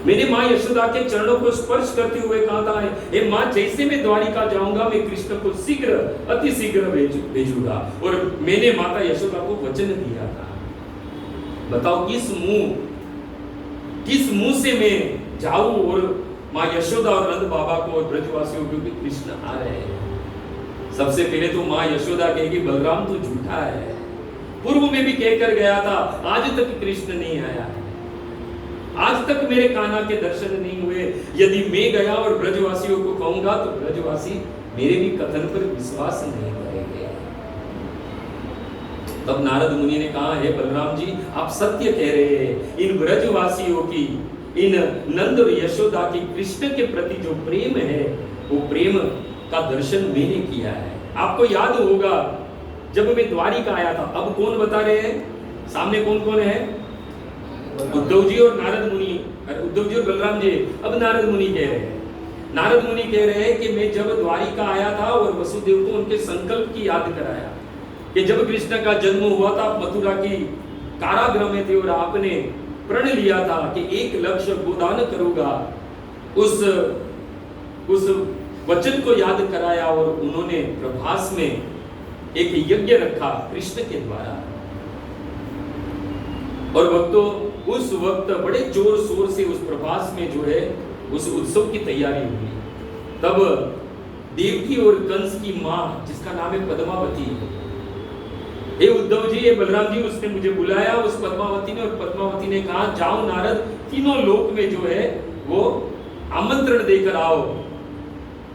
मैंने मां यशोदा के चरणों को स्पर्श करते हुए कहा था, हे मां, जैसे मैं द्वारिका जाऊंगा मैं कृष्ण को शीघ्र, अति शीघ्र भेजूंगा। और मैंने माता यशोदा को वचन दिया था। बताओ किस मुंह से मैं जाऊं और मां यशोदा और नंद बाबा को और ब्रजवासियों को कि कृष्ण आ रहे हैं। सबसे पहले तो मां यशोदा कहेगी बलराम तो झूठा है, पूर्व में भी कहकर गया था, आज तक कृष्ण नहीं आया, आज तक मेरे कान्हा के दर्शन नहीं हुए। यदि मैं गया और ब्रजवासियों को कहूंगा तो ब्रजवासी मेरे भी कथन पर विश्वास नहीं करेंगे। तब नारद मुनि ने कहा, हे बलराम जी, आप सत्य कह रहे हैं। इन ब्रजवासियों की, इन नंद और यशोदा की कृष्ण के प्रति जो प्रेम है, वो प्रेम का दर्शन मैंने किया है। आपको याद होगा जब मैं द्वारिका आया था, अब कौन बता रहे हैं सामने, कौन कौन है? उद्धव जी और नारद मुनि, उद्धव जी और बलराम जी। अब नारद मुनि कह रहे हैं, नारद मुनि कह रहे हैं कि मैं जब द्वारिका आया था और वसुदेव को उनके संकल्प की याद कराया कि जब कृष्ण का जन्म हुआ था, आप मथुरा की कारागृह में थे और आपने प्रण लिया था कि 1 लाख गोदान करूंगा। उस वचन को याद कराया और उन्होंने प्रभास में एक यज्ञ रखा कृष्ण के द्वारा। और भक्तों, उस वक्त बड़े जोर शोर से उस प्रभास में जो है उस उत्सव की तैयारी हुई। तब देवकी और कंस की मां, जिसका नाम है पद्मावती, हे उद्धव जी, हे बलराम जी, उसने मुझे बुलाया, उस पद्मावती ने, और पद्मावती ने कहा, जाओ नारद, तीनों लोक में जो है वो आमंत्रण देकर आओ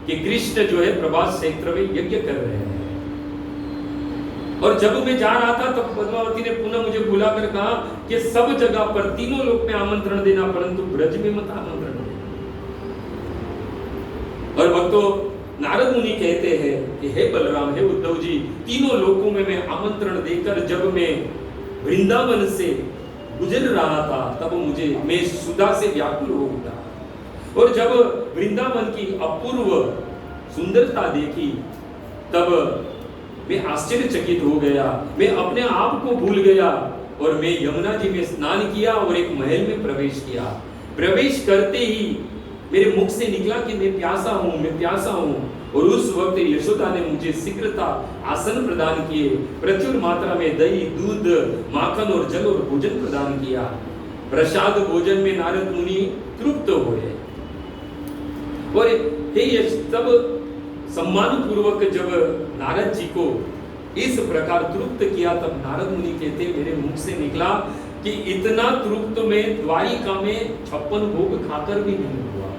कि कृष्ण जो है प्रभास क्षेत्र में यज्ञ कर रहे हैं। और जब मैं जा रहा था तब पद्मावती ने पुनः मुझे बुलाकर कहा कि सब जगह पर, तीनों लोक में आमंत्रण देना, परंतु ब्रज में मत आमंत्रण देना। और भक्तों, नारद मुनि कहते हैं कि हे बलराम, हे उद्धव जी, तीनों लोकों में मैं आमंत्रण देकर जब मैं वृंदावन से गुजर रहा था, तब मैं सुधा से व्याकुल हो उठा। और जब वृंदावन की अपूर्व सुंदरता देखी, तब मैं आश्चर्यचकित हो गया, मैं अपने आप को भूल गया और मैं यमुना जी में स्नान किया और एक महल में प्रवेश किया। प्रवेश करते ही मेरे मुख से निकला कि मैं प्यासा हूँ, मैं प्यासा हूँ। और उस वक्त यशोदा ने मुझे शीघ्रता आसन प्रदान किए, प्रचुर मात्रा में दही, दूध, माखन और जल और भोजन प्रदान किया। प्रसाद भोजन में नारद मुनि तृप्त हुए और तब सम्मान पूर्वक जब नारद जी को इस प्रकार तृप्त किया, तब नारद मुनि कहते, मेरे मुख से निकला कि इतना तृप्त में द्वारिका में 56 भोग खाकर भी नहीं हुआ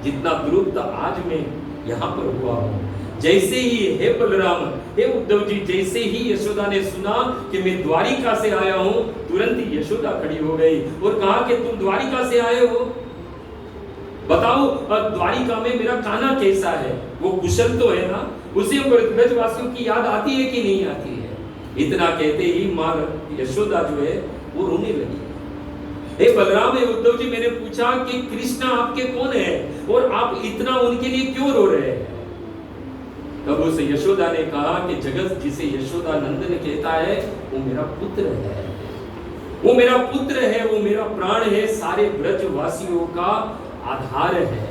जितना तृप्त आज मैं यहाँ पर हुआ हूँ। जैसे ही, हे बलराम, हे उद्धव जी, जैसे ही यशोदा ने सुना कि मैं द्वारिका से आया हूँ, तुरंत ही यशोदा खड़ी हो गई और कहा कि तुम द्वारिका से आए हो, बताओ द्वारिका में मेरा कान्हा कैसा है, वो कुशल तो है ना? उसी पर ब्रजवासियों की याद आती है कि नहीं आती है? इतना कहते ही मां यशोदा जो है वो रोने लगी। हे बलराम, हे उद्धव जी, मैंने पूछा कि कृष्ण आपके कौन है और आप इतना उनके लिए क्यों रो रहे हैं? तब उस यशोदा ने कहा कि जगत जिसे यशोदा नंदन कहता है वो मेरा पुत्र है, वो मेरा पुत्र है, वो मेरा प्राण है, सारे ब्रजवासियों का आधार है,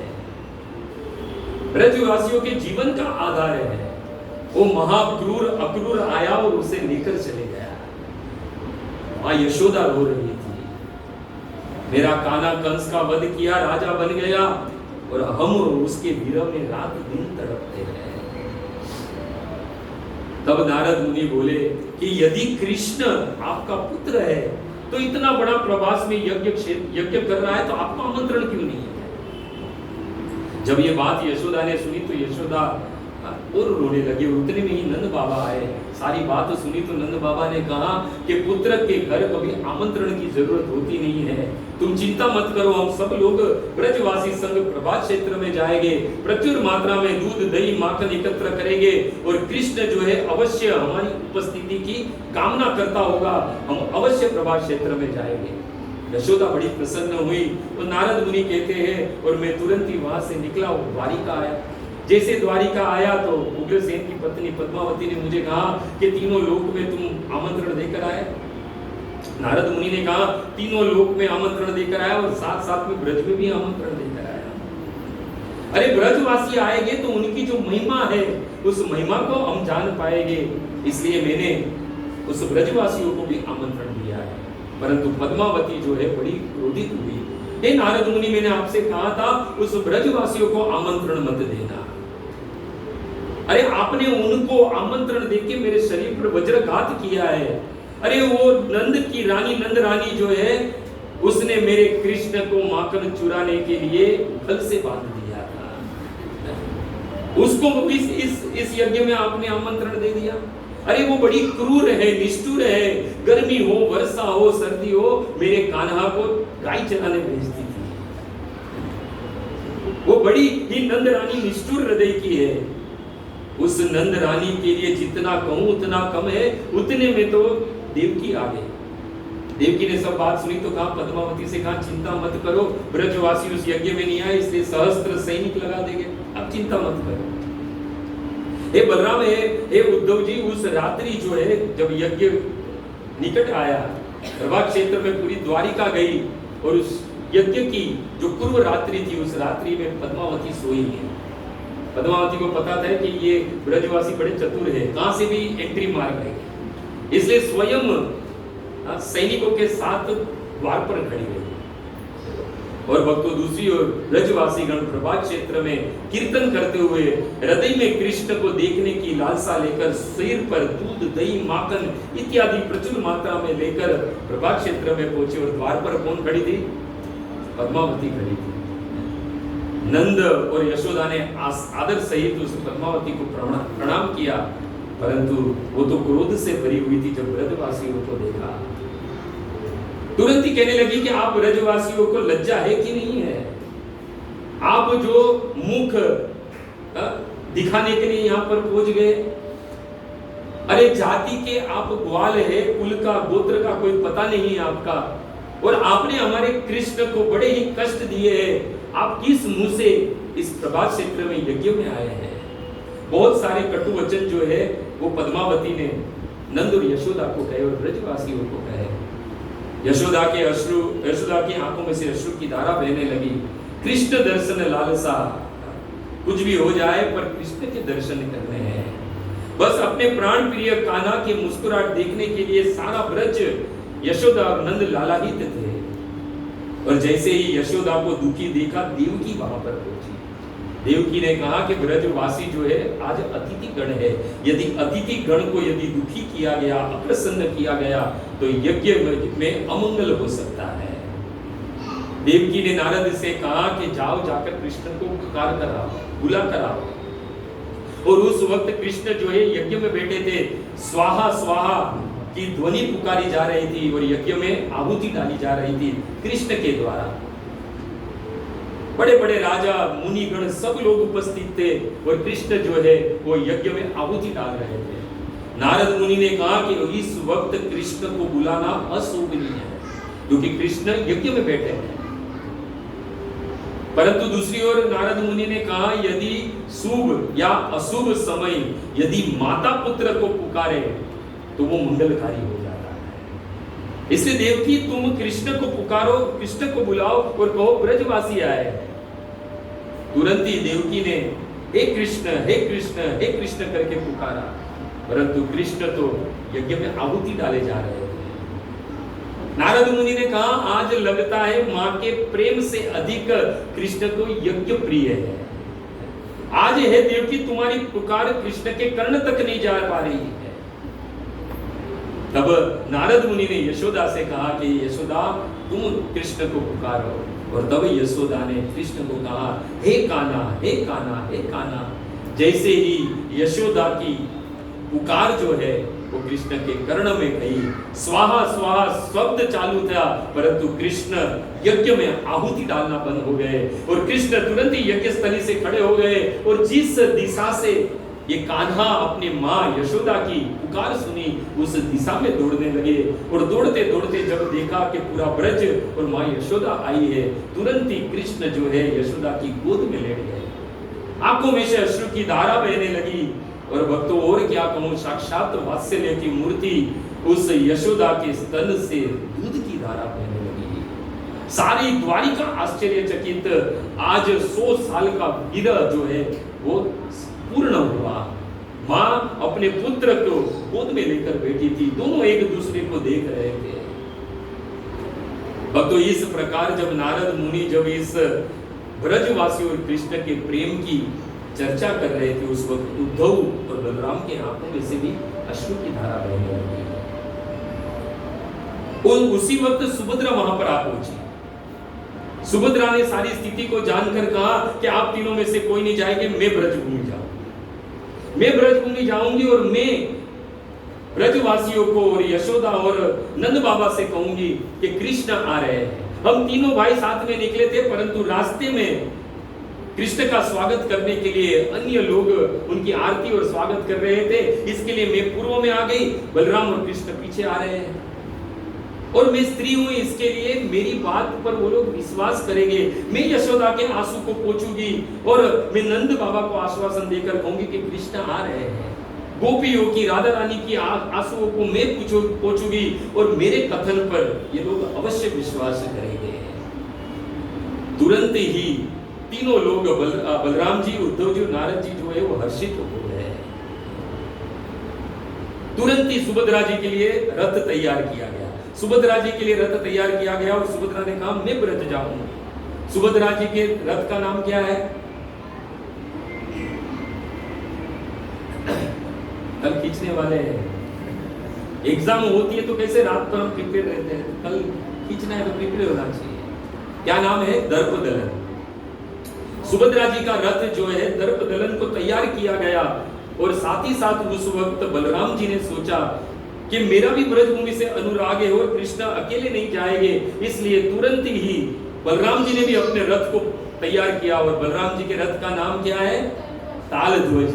ब्रजवासियों के जीवन का आधार है। वो महाक्रूर अक्रूर आया और उसे लेकर चले गया। मां यशोदा रो रही थी, मेरा कान्हा कंस का वध किया, राजा बन गया और हम उसके विरह में रात दिन तड़पते हैं। तब नारद मुनि बोले कि यदि कृष्ण आपका पुत्र है तो इतना बड़ा प्रवास में यज्ञ कर रहा है, तो आपको आमंत्रण क्यों नहीं है? जब ये बात यशोदा ने सुनी तो यशोदा और रोने लगी। उतने में ही नंद बाबा आए, सारी बात सुनी तो नंद बाबा ने कहा कि पुत्र के घर कभी आमंत्रण की जरूरत होती नहीं है, तुम चिंता मत करो, हम सब लोग ब्रजवासी संग प्रभास क्षेत्र में जाएंगे, प्रचुर मात्रा में दूध, दही, माखन एकत्र करेंगे और कृष्ण जो है अवश्य हमारी उपस्थिति की कामना करता होगा, हम अवश्य प्रभास क्षेत्र में जाएंगे। यशोदा बड़ी प्रसन्न हुई और नारद मुनि कहते हैं और मैं तुरंत ही वहां से निकला और द्वारिका आया। जैसे द्वारिका आया तो उग्रसेन की पत्नी पद्मावती ने मुझे कहा कि तीनों लोक में तुम आमंत्रण देकर आए। नारद मुनि ने कहा तीनों लोक में आमंत्रण देकर आया और साथ साथ में ब्रज में भी आमंत्रण देकर आया। अरे ब्रजवासी आएंगे तो उनकी जो महिमा है उस महिमा को हम जान पाएंगे, इसलिए मैंने उस ब्रजवासियों को भी आमंत्रण दिया है। परंतु पद्मावती जो है बड़ी क्रोधित हुई। हे नारद मुनि, मैंने आपसे कहा था उस ब्रजवासियों को आमंत्रण मत देना। अरे आपने उनको आमंत्रण देके मेरे शरीर पर वज्रघात किया है। अरे वो नंद की रानी, नंद रानी जो है उसने मेरे कृष्ण को माखन चुराने के लिए गल से बांध दिया था, उसको इस यज्ञ में आपने आमंत्रण दे दिया। अरे वो बड़ी क्रूर है, निष्ठुर है, गर्मी हो, वर्षा हो, सर्दी हो, मेरे कान्हा को गाय चराने भेजती थी। वो बड़ी ही नंद रानी निष्ठुर हृदय की है। उस नंद रानी के लिए जितना कहूं उतना कम है। उतने में तो देवकी आ गई। देवकी ने सब बात सुनी तो कहा, पद्मावती से कहा, चिंता मत करो, ब्रजवासी उस यज्ञ में नहीं आए, इसलिए सहस्त्र सैनिक लगा देंगे, अब चिंता मत करो। हे बलराम, हे उद्धव जी, उस रात्रि जो है जब यज्ञ निकट आया, प्रभात क्षेत्र में पूरी द्वारिका गई और उस यज्ञ की जो पूर्व रात्रि थी, उस रात्रि में पद्मावती सोई है। पद्मावती को पता था कि ये ब्रजवासी बड़े चतुर है, कहां से भी एंट्री मार गए, इसलिए स्वयं सैनिकों के साथ द्वार पर खड़ी रही। और भक्तों, दूसरी ओर ब्रजवासी गण प्रभात क्षेत्र में कीर्तन करते हुए हृदय में कृष्ण को देखने की लालसा लेकर सिर पर दूध, दही, माखन इत्यादि प्रचुर मात्रा में लेकर प्रभात क्षेत्र में पहुंचे। और द्वार पर कौन खड़ी थी? पद्मावती खड़ी थी। नंद और यशोदा ने आदर सहित उस पद्मावती को प्रणाम किया, परंतु वो तो क्रोध से भरी हुई थी। जब ब्रजवासियों को देखा, तुरंत ही कहने लगी कि आप ब्रजवासियों को लज्जा है कि नहीं है? आप जो मुख दिखाने के लिए यहाँ पर पहुंच गए, अरे जाति के आप ग्वाल है, कुल का, गोत्र का कोई पता नहीं है आपका, और आपने हमारे कृष्ण को बड़े ही कष्ट दिए हैं। आप किस मुंह से इस प्रभात क्षेत्र में यज्ञ में आए हैं? बहुत सारे कटु वचन जो है वो पद्मावती ने नंद और यशोदा को कहे और ब्रजवासियों को कहे। यशोदा की आंखों में से अश्रु की धारा बहने लगी। कृष्ण दर्शन लालसा, कुछ भी हो जाए पर कृष्ण के दर्शन करने हैं। बस अपने प्राण प्रिय कान्हा की मुस्कुराहट देखने के लिए सारा ब्रज यशोदा और नंद लालायित थे। और जैसे ही यशोदा को दुखी देखा, देवकी वहां पर पहुंची। देवकी ने कहा कि ब्रजवासी जो है आज अतिथि गण है, यदि अतिथि गण को यदि दुखी किया गया, अप्रसन्न किया गया, तो यज्ञ में अमंगल हो सकता है। देवकी ने नारद से कहा कि जाओ, जाकर कृष्ण को पुकार कराओ, बुला कराओ। और उस वक्त कृष्ण जो है यज्ञ में बैठे थे, स्वाहा स्वाहा की ध्वनि पुकारी जा रही थी और यज्ञ में आहुति डाली जा रही थी कृष्ण के द्वारा। बड़े बड़े राजा, मुनिगण सब लोग उपस्थित थे और कृष्ण जो है वो यज्ञ में आहुति डाल रहे थे। नारद मुनि ने कहा कि इस वक्त कृष्ण को बुलाना अशोभनीय है, क्योंकि कृष्ण यज्ञ में बैठे हैं। परंतु दूसरी ओर नारद मुनि ने कहा, यदि शुभ या अशुभ समय यदि माता पुत्र को पुकारे तो वो मंगलकारी हो जाता है। इसलिए देवकी, तुम कृष्ण को पुकारो, कृष्ण को बुलाओ और कहो ब्रजवासी आए। तुरंत ही देवकी ने हे कृष्ण, हे कृष्ण, हे कृष्ण करके पुकारा, परंतु कृष्ण तो यज्ञ में आहुति डाले जा रहे थे। नारद मुनि ने कहा, आज लगता है मां के प्रेम से अधिक कृष्ण को यज्ञ प्रिय है। आज है देवकी, तुम्हारी पुकार कृष्ण के कर्ण तक नहीं जा पा रही है। तब नारद मुनि ने यशोदा से कहा कि यशोदा, तुम कृष्ण को पुकारो। और तब यशोदा ने कृष्ण को कहा, हे कान्हा, हे कान्हा, हे कान्हा। जैसे ही यशोदा की पुकार जो है वो कृष्ण के कर्ण में गई, स्वाहा स्वाहा शब्द चालू था, परंतु कृष्ण यज्ञ में आहुति डालना बंद हो गए और कृष्ण तुरंत ही यज्ञ स्थली से खड़े हो गए। और जिस दिशा से ये कान्हा अपनी माँ यशोदा की पुकार सुनी, उस दिशा में दौड़ने लगे। और दौड़ते दौड़ते जब देखा कि पूरा ब्रज और माँ यशोदा आई है, तुरंत ही कृष्ण जो है यशोदा की गोद में लेट गए। आंखों में से अश्रु की धारा बहने लगी। और भक्तों, और क्या कहूं, साक्षात वात्सल्य की मूर्ति उस यशोदा के स्तन से दूध की धारा बहने लगी। सारी द्वारिका आश्चर्यचकित। आज 100 साल का विरह जो है वो पूर्ण हुआ। माँ अपने पुत्र को गोद में लेकर बैठी थी, दोनों एक दूसरे को देख रहे थे। भक्तों, इस प्रकार जब नारद मुनि जब इस ब्रजवासी और कृष्ण के प्रेम की चर्चा कर रहे थे, उस वक्त उद्धव और बलराम के आंखों में से भी अश्रु की धारा बहने लगी। और उसी वक्त सुभद्रा वहां पर आ पहुंची। सुभद्रा ने सारी स्थिति को जानकर कहा कि आप तीनों में से कोई नहीं जाएंगे, मैं ब्रजभूमि जाऊंगी, मैं ब्रजभूमि जाऊंगी और मैं ब्रजवासियों को और यशोदा और नंद बाबा से कहूंगी कि कृष्ण आ रहे हैं। हम तीनों भाई साथ में निकले थे, परंतु रास्ते में कृष्ण का स्वागत करने के लिए अन्य लोग उनकी आरती और स्वागत कर रहे थे। इसके लिए मैं पूर्व में आ गई, बलराम और कृष्ण पीछे आ रहे हैं। और मैं स्त्री हूं, इसके लिए मेरी बात पर वो लोग विश्वास करेंगे। मैं यशोदा के आंसू को पोंछूंगी और मैं नंद बाबा को आश्वासन देकर कहूंगी कि कृष्ण आ रहे हैं। गोपियों की, राधा रानी की आंसुओं को मैं पोंछूंगी और मेरे कथन पर ये लोग अवश्य विश्वास करेंगे। तुरंत ही तीनों लोग बलराम जी, उद्धव जी, नारद जी जो है वो हर्षित हो गए। तुरंत ही सुभद्रा जी के लिए रथ तैयार किया गया। सुभद्रा जी के लिए रथ तैयार किया गया और सुभद्रा ने कहा मैं ब्रज जाऊंगी। सुभद्रा जी के रथ का नाम क्या है? कल खींचने वाले हैं। एग्जाम होती है तो कैसे रात पर हम प्रिपेयर रहते हैं, कल खींचना है तो प्रिपेयर होना चाहिए। क्या नाम है? दर्प दलन। सुभद्रा जी का रथ जो है दर्प दलन को तैयार किया गया और साथ ही साथ उस वक्त बलराम जी ने सोचा कि मेरा भी ब्रजभूमि से अनुराग है और कृष्ण अकेले नहीं जाएंगे, इसलिए तुरंत ही बलराम जी ने भी अपने रथ को तैयार किया। और बलराम जी के रथ का नाम क्या है? ताल ध्वज।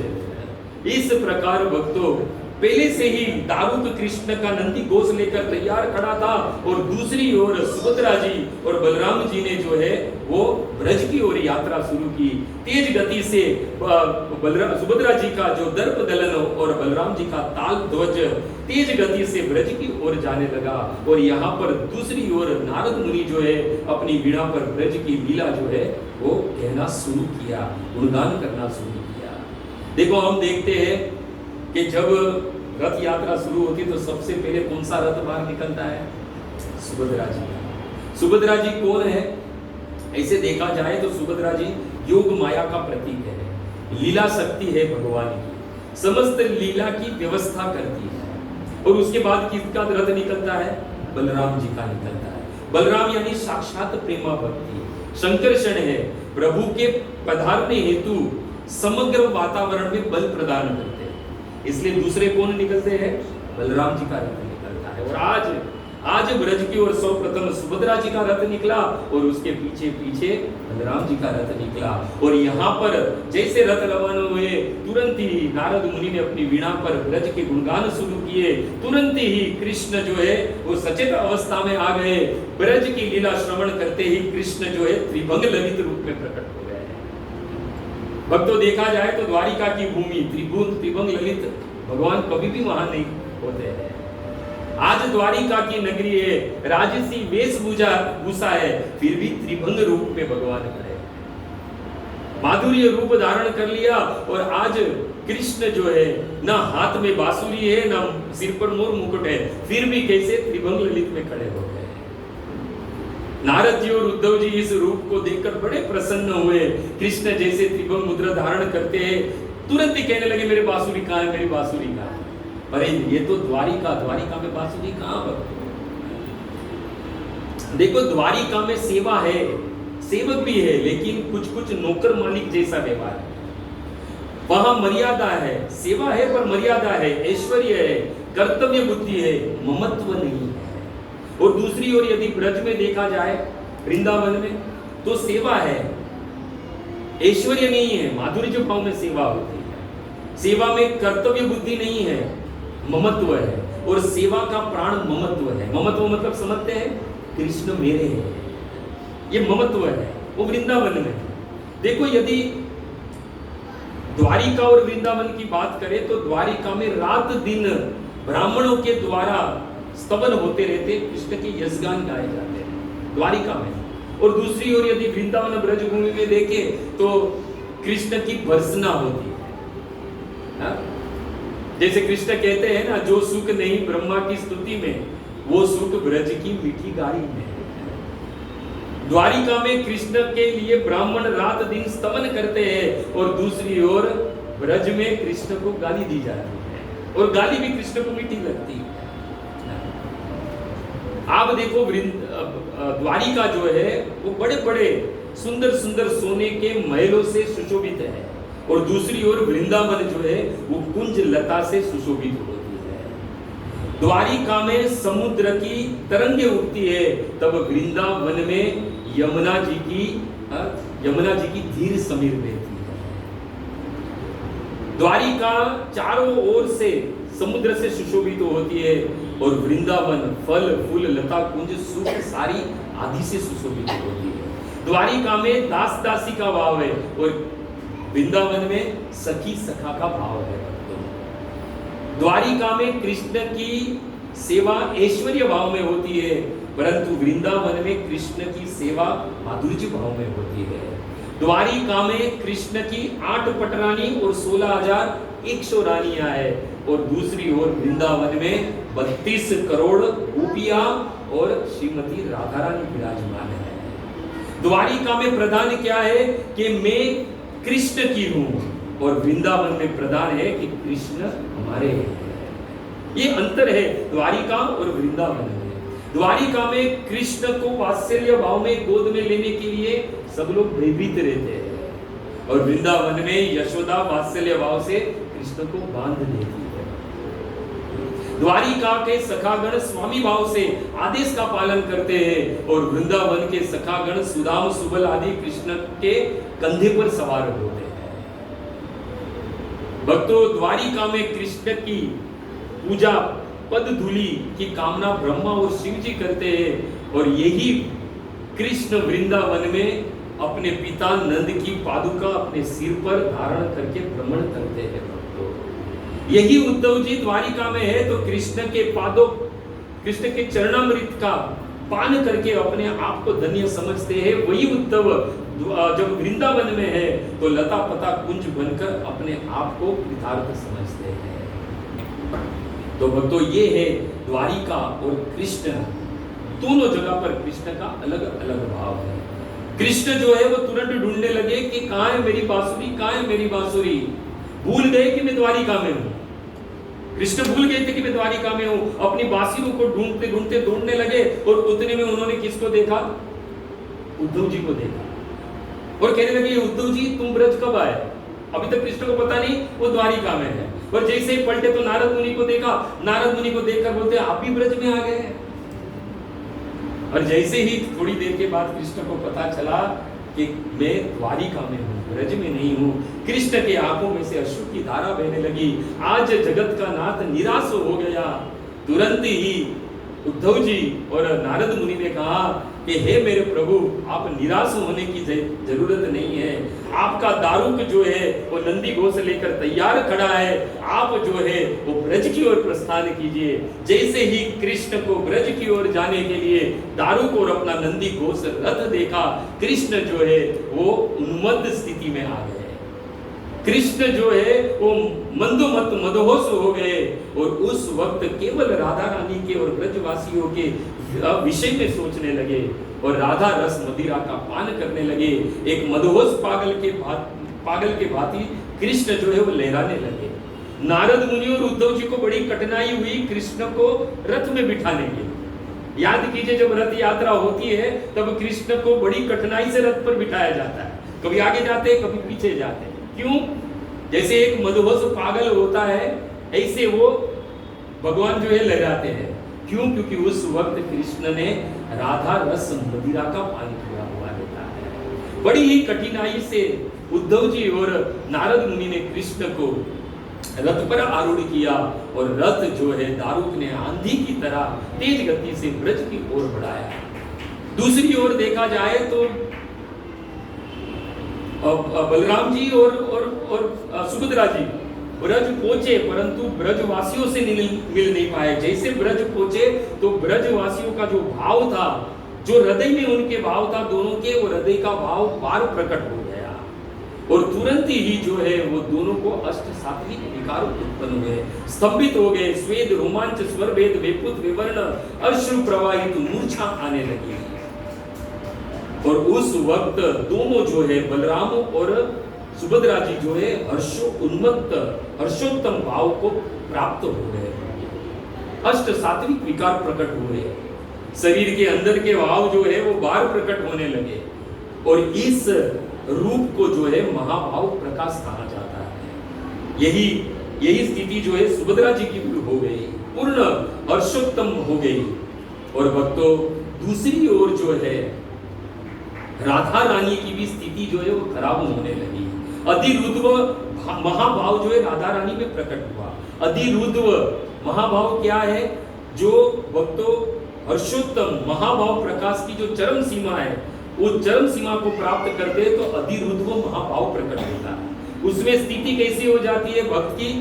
इस प्रकार भक्तों पहले से ही दारूक कृष्ण का नंदी घोष लेकर तैयार खड़ा था और दूसरी ओर सुभद्रा जी और बलराम जी ने जो है वो ब्रज की ओर यात्रा शुरू की। तेज गति से सुभद्रा जी का जो दर्प दलन और बलराम जी का ताल ध्वज तेज गति से ब्रज की ओर जाने लगा। और यहाँ पर दूसरी ओर नारद मुनि जो है अपनी वीणा पर ब्रज की लीला जो है वो कहना शुरू किया, गुणगान करना शुरू किया। देखो हम देखते हैं कि जब रथ यात्रा शुरू होती तो सबसे पहले कौन सा रथ बाहर निकलता है? सुभद्रा जी का। सुभद्रा जी कौन है? ऐसे देखा जाए तो सुभद्रा जी योग माया का प्रतीक है, लीला शक्ति है भगवान की, समस्त लीला की व्यवस्था करती है। और उसके बाद किसका रथ निकलता है? बलराम जी का निकलता है। बलराम यानी साक्षात प्रेमा भक्ति, शंकरषण है, प्रभु के पधारने हेतु समग्र वातावरण में बल प्रदान करते हैं। इसलिए दूसरे कौन निकलते हैं? बलराम जी का रथ निकलता है। और आज ब्रज की ओर सर्वप्रथम सुभद्रा जी का रथ निकला और उसके पीछे पीछे बलराम जी का रथ निकला। और यहाँ पर जैसे रथ रवाना हुए तुरंत ही नारद मुनि ने अपनी वीणा पर ब्रज के गुणगान शुरू किए। तुरंत ही कृष्ण जो है वो सचेत अवस्था में आ गए। ब्रज की लीला श्रवण करते ही कृष्ण जो है त्रिभंग ललित रूप में प्रकट हो गए। भक्तों देखा जाए तो द्वारिका की भूमि त्रिभंग ललित भगवान कभी भी वहां नहीं होते हैं। आज द्वारिका की नगरी है, राजसी वेशभूषा है, फिर भी त्रिभंग रूप में भगवान खड़े, माधुर्य रूप धारण कर लिया। और आज कृष्ण जो है ना हाथ में बांसुरी है ना सिर पर मोर मुकुट है, फिर भी कैसे त्रिभंग ललित में खड़े हो गए। नारद जी और उद्धव जी इस रूप को देखकर बड़े प्रसन्न हुए। कृष्ण जैसे त्रिभंग मुद्रा धारण करते हैं, तुरंत ही कहने लगे मेरे बांसुरी कहाँ है, मेरी बांसुरी कहाँ है। अरे ये तो द्वारिका में बांसुरी कहाँ पर? देखो द्वारिका में सेवा है, सेवक भी है, लेकिन कुछ नौकर मालिक जैसा व्यवहार है। वहां मर्यादा है, सेवा है पर मर्यादा है, ऐश्वर्य है, कर्तव्य बुद्धि है, ममत्व नहीं है। और दूसरी ओर यदि ब्रज में देखा जाए, वृंदावन में, तो सेवा है, ऐश्वर्य नहीं है, माधुर्य भाव में सेवा होती है। सेवा में कर्तव्य बुद्धि नहीं है, ममत्व है। और सेवा का प्राण ममत्व है। ममत्व मतलब समझते हैं, कृष्ण मेरे हैं, ये ममत्व है। वो वृंदावन में देखो, यदि द्वारिका और वृंदावन की बात करें तो द्वारिका में रात दिन ब्राह्मणों के द्वारा स्तवन होते रहते, कृष्ण के यशगान गाए जाते हैं द्वारिका में। और दूसरी ओर यदि वृंदावन ब्रजभूमि में देखें तो कृष्ण की भर्सना होती है। जैसे कृष्ण कहते हैं ना, जो सुख नहीं ब्रह्मा की स्तुति में, वो सुख ब्रज की मीठी गाली में। द्वारिका में कृष्ण के लिए ब्राह्मण रात दिन स्तवन करते हैं और दूसरी ओर ब्रज में कृष्ण को गाली दी जाती है और गाली भी कृष्ण को मीठी लगती है। आप देखो द्वारिका जो है वो बड़े बड़े सुंदर सुंदर सोने के महलों से सुशोभित है और दूसरी ओर वृंदावन जो है वो कुंज लता से सुशोभित होती है। द्वारिका में समुद्र की तरंगे उठती है, तब वृंदावन में यमुना जी की धीर समीर बहती है। द्वारिका चारों ओर से समुद्र से सुशोभित होती है और वृंदावन फल फूल लता कुंज सुख सारी आदि से सुशोभित होती है। द्वारिका में दास दासी का भाव है और वृंदावन में सखी सखा का भाव है। द्वारिका में कृष्ण की सेवा ऐश्वर्य भाव में होती है, परंतु वृंदावन में कृष्ण की सेवा माधुर्य भाव में होती है। द्वारिका में कृष्ण की 8 पटरानी और 16,100 रानियां है और दूसरी ओर वृंदावन में 32 करोड़ गोपियां और श्रीमती राधा रानी विराजमान है। द्वारिका में प्रधान क्या है कि मैं कृष्ण की हूं और वृंदावन में प्रधान है कि कृष्ण हमारे हैं। ये अंतर है द्वारिका और वृंदावन में। द्वारिका में कृष्ण को वात्सल्य भाव में गोद में लेने के लिए सब लोग भयभीत रहते हैं और वृंदावन में यशोदा वात्सल्य भाव से कृष्ण को बांध लेती है। द्वारिका के सखागण स्वामी भाव से आदेश का पालन करते हैं और वृंदावन के सखागण सुदाम सुबल आदि कृष्ण के कंधे पर सवार होते हैं। भक्तों, द्वारिका में कृष्ण की पूजा पद धूलि की कामना ब्रह्मा और शिव जी करते हैं और यही कृष्ण वृंदावन में अपने पिता नंद की पादुका अपने सिर पर धारण करके भ्रमण करते हैं। भक्तों, यही उद्धव जी द्वारिका में है तो कृष्ण के चरणामृत का पान करके अपने आप को धन्य समझते हैं। वही उद्धव जब वृंदावन में है तो लता पता कुंज बनकर अपने आप को कृतार्थ समझते हैं। तो भक्तों, ये है द्वारिका और कृष्ण, दोनों जगह पर कृष्ण का अलग अलग भाव है। कृष्ण जो है वो तुरंत ढूंढने लगे कि कहां है मेरी बांसुरी, कहां है मेरी बांसुरी। भूल गए कि मैं द्वारिका में हूं। कृष्ण भूल गए थे कि मैं द्वारिका में हूं। अपनी बांसुरी को ढूंढते ढूंढते दौड़ने लगे और उतने में उन्होंने किसको देखा? उद्धव जी को देखा और कहने लगे, उद्धव जी तुम ब्रज कब आए? अभी तक कृष्ण को पता नहीं वो द्वारिका में है। और जैसे ही पलटे तो नारद मुनि को देखा। नारद मुनि को देखकर बोलते आप भी ब्रज में आ गए। और जैसे ही थोड़ी देर के बाद कृष्ण को पता चला कि मैं द्वारिका में हूँ, ब्रज में नहीं हूँ, कृष्ण के आंखों में से अश्रु की धारा बहने लगी। आज जगत का नाथ निराश हो गया। तुरंत ही उद्धव जी और नारद मुनि ने कहा कि हे मेरे प्रभु, आप निराश होने की जरूरत नहीं है। आपका दारुक जो है वो नंदी घोष लेकर तैयार खड़ा है। आप जो है वो ब्रज की ओर प्रस्थान कीजिए। जैसे ही कृष्ण को ब्रज की ओर जाने के लिए दारुक और अपना नंदी घोष रथ देखा, कृष्ण जो है वो उन्मत्त स्थिति में आ गए। कृष्ण जो है वो मंदोमत मदहोश हो गए और उस वक्त केवल राधा रानी के और ब्रजवासियों के विषय में सोचने लगे और राधा रस मदिरा का पान करने लगे। एक मदहोश पागल के भांति कृष्ण जो है वो लहराने लगे। नारद मुनि और उद्धव जी को बड़ी कठिनाई हुई कृष्ण को रथ में बिठाने की। याद कीजिए, जब रथ यात्रा होती है तब कृष्ण को बड़ी कठिनाई से रथ पर बिठाया जाता है। कभी आगे जाते हैं, कभी पीछे जाते हैं। क्यों? जैसे एक मदहोश पागल होता है, ऐसे वो भगवान जो है लहराते हैं। क्यों? क्योंकि उस वक्त कृष्ण ने राधा रस मदिरा का पान किया हुआ रहता है। बड़ी ही कठिनाई से उद्धव जी और नारद मुनि ने कृष्ण को रथ पर आरूढ़ किया और रथ जो है दारुक ने आंधी की तरह तेज गति से ब्रज की ओर बढ़ाया। दूसरी ओर देखा जाए तो बलराम जी और सुभद्रा जी ब्रज पहुंचे, परंतु ब्रजवासियों से मिल नहीं पाए। जैसे ब्रज पहुंचे तो ब्रजवासियों का जो भाव था, जो हृदय में उनके भाव था दोनों के, वो हृदय का भाव बार प्रकट हो गया और तुरंत ही जो है वो दोनों को अष्ट सात्विक विकार उत्पन्न हुए, स्तंभित हो गए। स्वेद, रोमांच, स्वर भेद, वेपुत, विवर्ण, अश्रु प्रवाहित, मूर्छा आने लगी। और उस वक्त दोनों जो है बलराम और सुभद्रा जी जो है हर्षोत्तम भाव को प्राप्त हो गए। अष्ट सात्विक विकार प्रकट हुए। शरीर के अंदर के भाव जो है वो बाहर प्रकट होने लगे और इस रूप को जो है महाभाव प्रकाश कहा जाता है। यही स्थिति जो है सुभद्रा जी की भी हो गई। पूर्ण हर्षोत्तम हो गई। और भक्तों दूसरी ओर जो है राधा रानी की भी स्थिति जो है वो खराब होने लगी। अधिरुद्व महाभाव जो है राधा रानी में प्रकट हुआ। अधिरुद्व महाभाव क्या है? जो भक्तों हर्षोत्तम महाभाव प्रकाश की जो चरम सीमा है, वो चरम सीमा को प्राप्त करते हैं तो अधिरुद्व महाभाव प्रकट होता है। उसमें स्थिति कैसी हो जाती है भक्त की?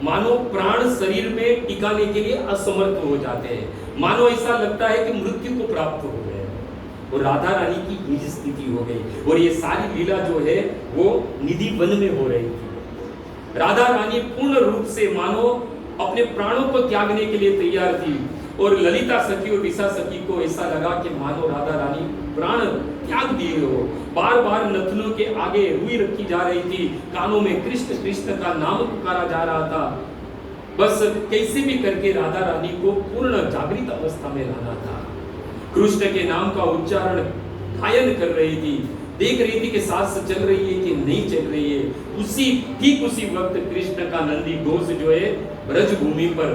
मानो प्राण शरीर में टिकाने के लिए असमर्थ हो जाते हैं, मानो ऐसा लगता है कि मृत्यु को प्राप्त हो गए। और राधा रानी की ये स्थिति हो गई। और ये सारी लीला जो है वो निधि वन में हो रही थी। राधा रानी पूर्ण रूप से मानो अपने प्राणों को त्यागने के लिए तैयार थी। और ललिता सखी और विशा सखी को ऐसा लगा कि मानो राधा रानी प्राण त्याग दिए हो। बार बार नथनों के आगे रुई रखी जा रही थी, कानों में कृष्ण कृष्ण का नाम पुकारा जा रहा था। बस कैसे भी करके राधा रानी को पूर्ण जागृत अवस्था में लाना था। कृष्ण के नाम का उच्चारण गायन कर रही थी, देख रही थी कि सांस चल रही है कि नहीं चल रही है। ठीक उसी वक्त कृष्ण का नंदी घोष जो है ब्रज भूमि पर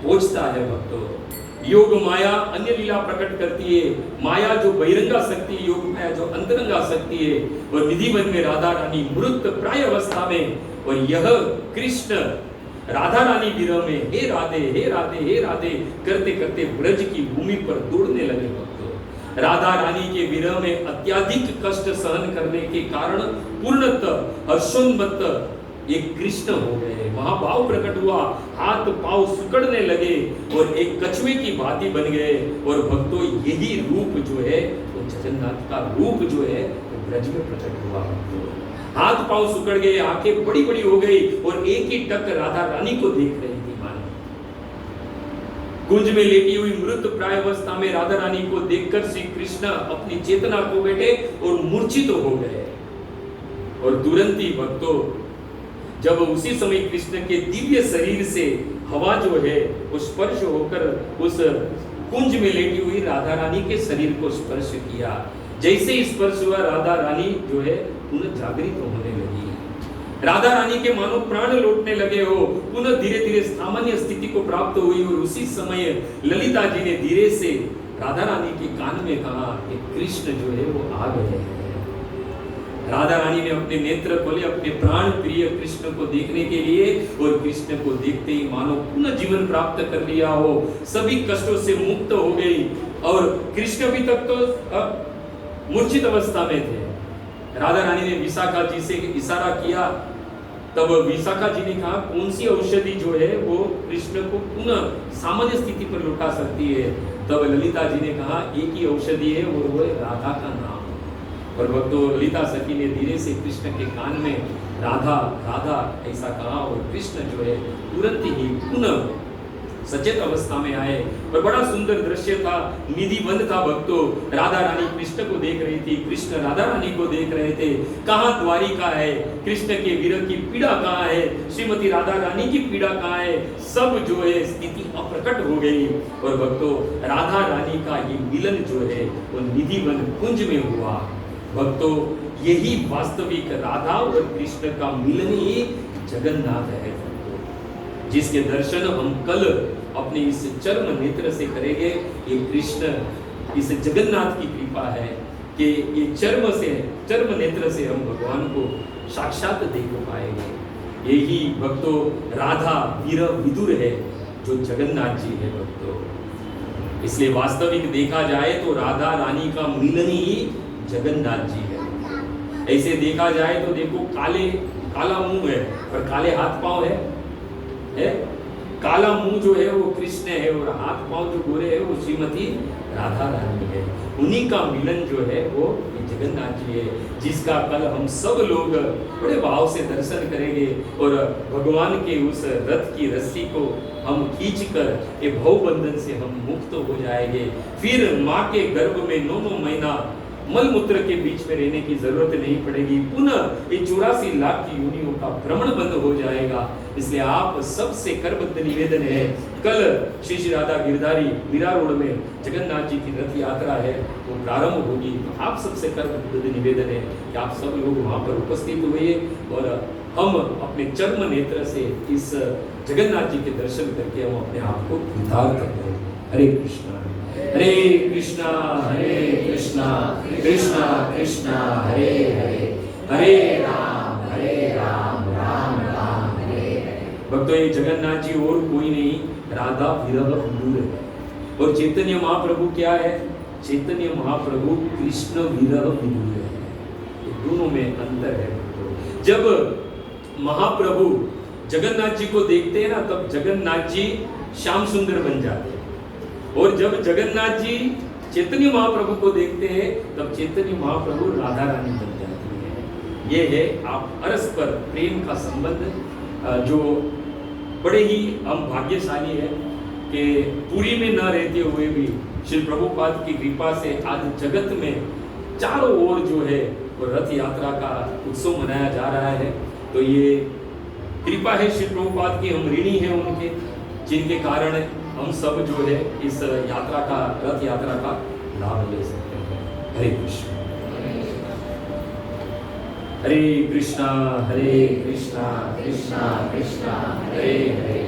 पहुंचता है। भक्तों योग माया अन्य लीला प्रकट करती है। माया जो बहिरंगा शक्ति, योग माया जो अंतरंगा शक्ति है। और निधि वन में राधा रानी मृत प्राय अवस्था में, और यह कृष्ण राधा रानी विरह में हे राधे हे राधे हे राधे करते करते ब्रज की भूमि पर दौड़ने लगे। भक्तों राधा रानी के विरह में अत्याधिक कष्ट सहन करने के कारण पूर्णतः हर्षोन्मत्त एक कृष्ण हो गए। महाभाव प्रकट हुआ, हाथ पांव सुकड़ने लगे और एक कछुए की भांति बन गए। और भक्तों यही रूप जो है वो जगन्नाथ का रूप जो है वो ब्रज में प्रकट हुआ। हाथ पांव सुकड़ गए, आंखें बड़ी बड़ी हो गई और एक ही टक राधा रानी को देख रही थी। मानो कुंज में लेटी हुई मृत प्राय अवस्था में राधा रानी को देखकर श्री कृष्ण अपनी चेतना खो बैठे और मूर्छित हो गए। और तुरंत ही भक्तों जब उसी समय कृष्ण के दिव्य शरीर से हवा जो है वो स्पर्श होकर उस कुंज में लेटी हुई राधा रानी के शरीर को स्पर्श किया, जैसे ही स्पर्श हुआ राधा रानी जो है पुनः जागृत होने लगी। राधा रानी के मानो प्राण लौटने लगे हो, पुनः धीरे धीरे सामान्य स्थिति को प्राप्त हुई। और उसी समय ललिता जी ने धीरे से राधा रानी के कान में कहा कि कृष्ण जो है वो आ गए हैं। राधा रानी ने अपने नेत्र खोले अपने प्राण प्रिय कृष्ण को देखने के लिए, और कृष्ण को देखते ही मानो पुनः जीवन प्राप्त कर लिया हो, सभी कष्टों से मुक्त हो गई। और कृष्ण भी तक तो मूर्छित अवस्था में थे। राधा रानी ने विशाखा जी से इशारा किया, तब विशाखा जी ने कहा कौन सी औषधि जो है वो कृष्ण को पुनः सामान्य स्थिति पर लौटा सकती है। तब ललिता जी ने कहा एक ही औषधि है और वो है राधा का नाम। और भक्तों ललिता सखी ने धीरे से कृष्ण के कान में राधा राधा ऐसा कहा, और कृष्ण जो है तुरंत ही पुनः सचेत अवस्था में आए। और बड़ा सुंदर दृश्य था, निधि वन था। भक्तों राधा रानी कृष्ण को देख रही थी, कृष्ण राधा रानी को देख रहे थे। कहाँ द्वारिका है, कृष्ण के विरह की पीड़ा कहाँ है, श्रीमती राधा रानी की पीड़ा कहाँ है, सब जो है स्थिति अप्रकट हो गई। और भक्तों राधा रानी का ये मिलन जो है वो निधि वन कुंज में हुआ। भक्तों यही वास्तविक राधा और कृष्ण का मिलन ही जगन्नाथ है, जिसके दर्शन हम कल अपने इस चर्म नेत्र से करेंगे। ये कृष्ण इस जगन्नाथ की कृपा है कि ये चर्म नेत्र से हम भगवान को साक्षात देख पाएंगे। यही भक्तों राधा वीर विदुर है जो जगन्नाथ जी है। भक्तों इसलिए वास्तविक देखा जाए तो राधा रानी का मिलन ही जगन्नाथ जी है। ऐसे देखा जाए तो देखो काला मुंह है और काले हाथ पांव है? काला मुंह जो है वो कृष्ण है और हाथ पांव जो गोरे है वो श्रीमती राधा रानी है। उन्हीं का मिलन जो है वो जगन्नाथ जी है, जिसका कल हम सब लोग बड़े भाव से दर्शन करेंगे। और भगवान के उस रथ की रस्सी को हम खींचकर ये भव बंधन से हम मुक्त हो जाएंगे। फिर माँ के गर्भ में 9 महीना मल मूत्र के बीच में रहने की जरूरत नहीं पड़ेगी। पुनः ये 84 लाख की योनियों का भ्रमण बंद हो जाएगा। इसलिए आप सबसे करबद्ध निवेदन है, कल श्री राधा गिरधारी मीरा रोड में जगन्नाथ जी की रथ यात्रा है वो प्रारंभ होगी। तो आप सबसे करबद्ध निवेदन है कि आप सब लोग वहां पर उपस्थित हुए और हम अपने चर्म नेत्र से इस जगन्नाथ जी के दर्शन करके हम अपने आप को उद्धार करते हैं। हरे कृष्णा कृष्णा कृष्णा कृष्णा हरे हरे राम राम राम हरे हरे। भक्तों, ये जगन्नाथ जी और कोई नहीं, राधा विरह विदुर है। और चैतन्य महाप्रभु क्या है? चैतन्य महाप्रभु कृष्ण विरह विदुर है। ये दोनों में अंतर है। जब महाप्रभु जगन्नाथ जी को देखते हैं ना, तब जगन्नाथ जी श्याम सुंदर बन जाते हैं। और जब जगन्नाथ जी चैतन्य महाप्रभु को देखते हैं, तब चैतन्य महाप्रभु राधा रानी बन जाती है। ये है आप परस्पर प्रेम का संबंध, जो बड़े ही हम भाग्यशाली है कि पुरी में न रहते हुए भी श्री प्रभुपाद की कृपा से आज जगत में चारों ओर जो है वो रथ यात्रा का उत्सव मनाया जा रहा है। तो ये कृपा है श्री प्रभुपाद की, हम ऋणी हैं उनके, जिनके कारण हम सब जो है इस यात्रा का, रथ यात्रा का लाभ ले सकते हैं। हरे कृष्ण कृष्णा कृष्णा कृष्णा हरे हरे।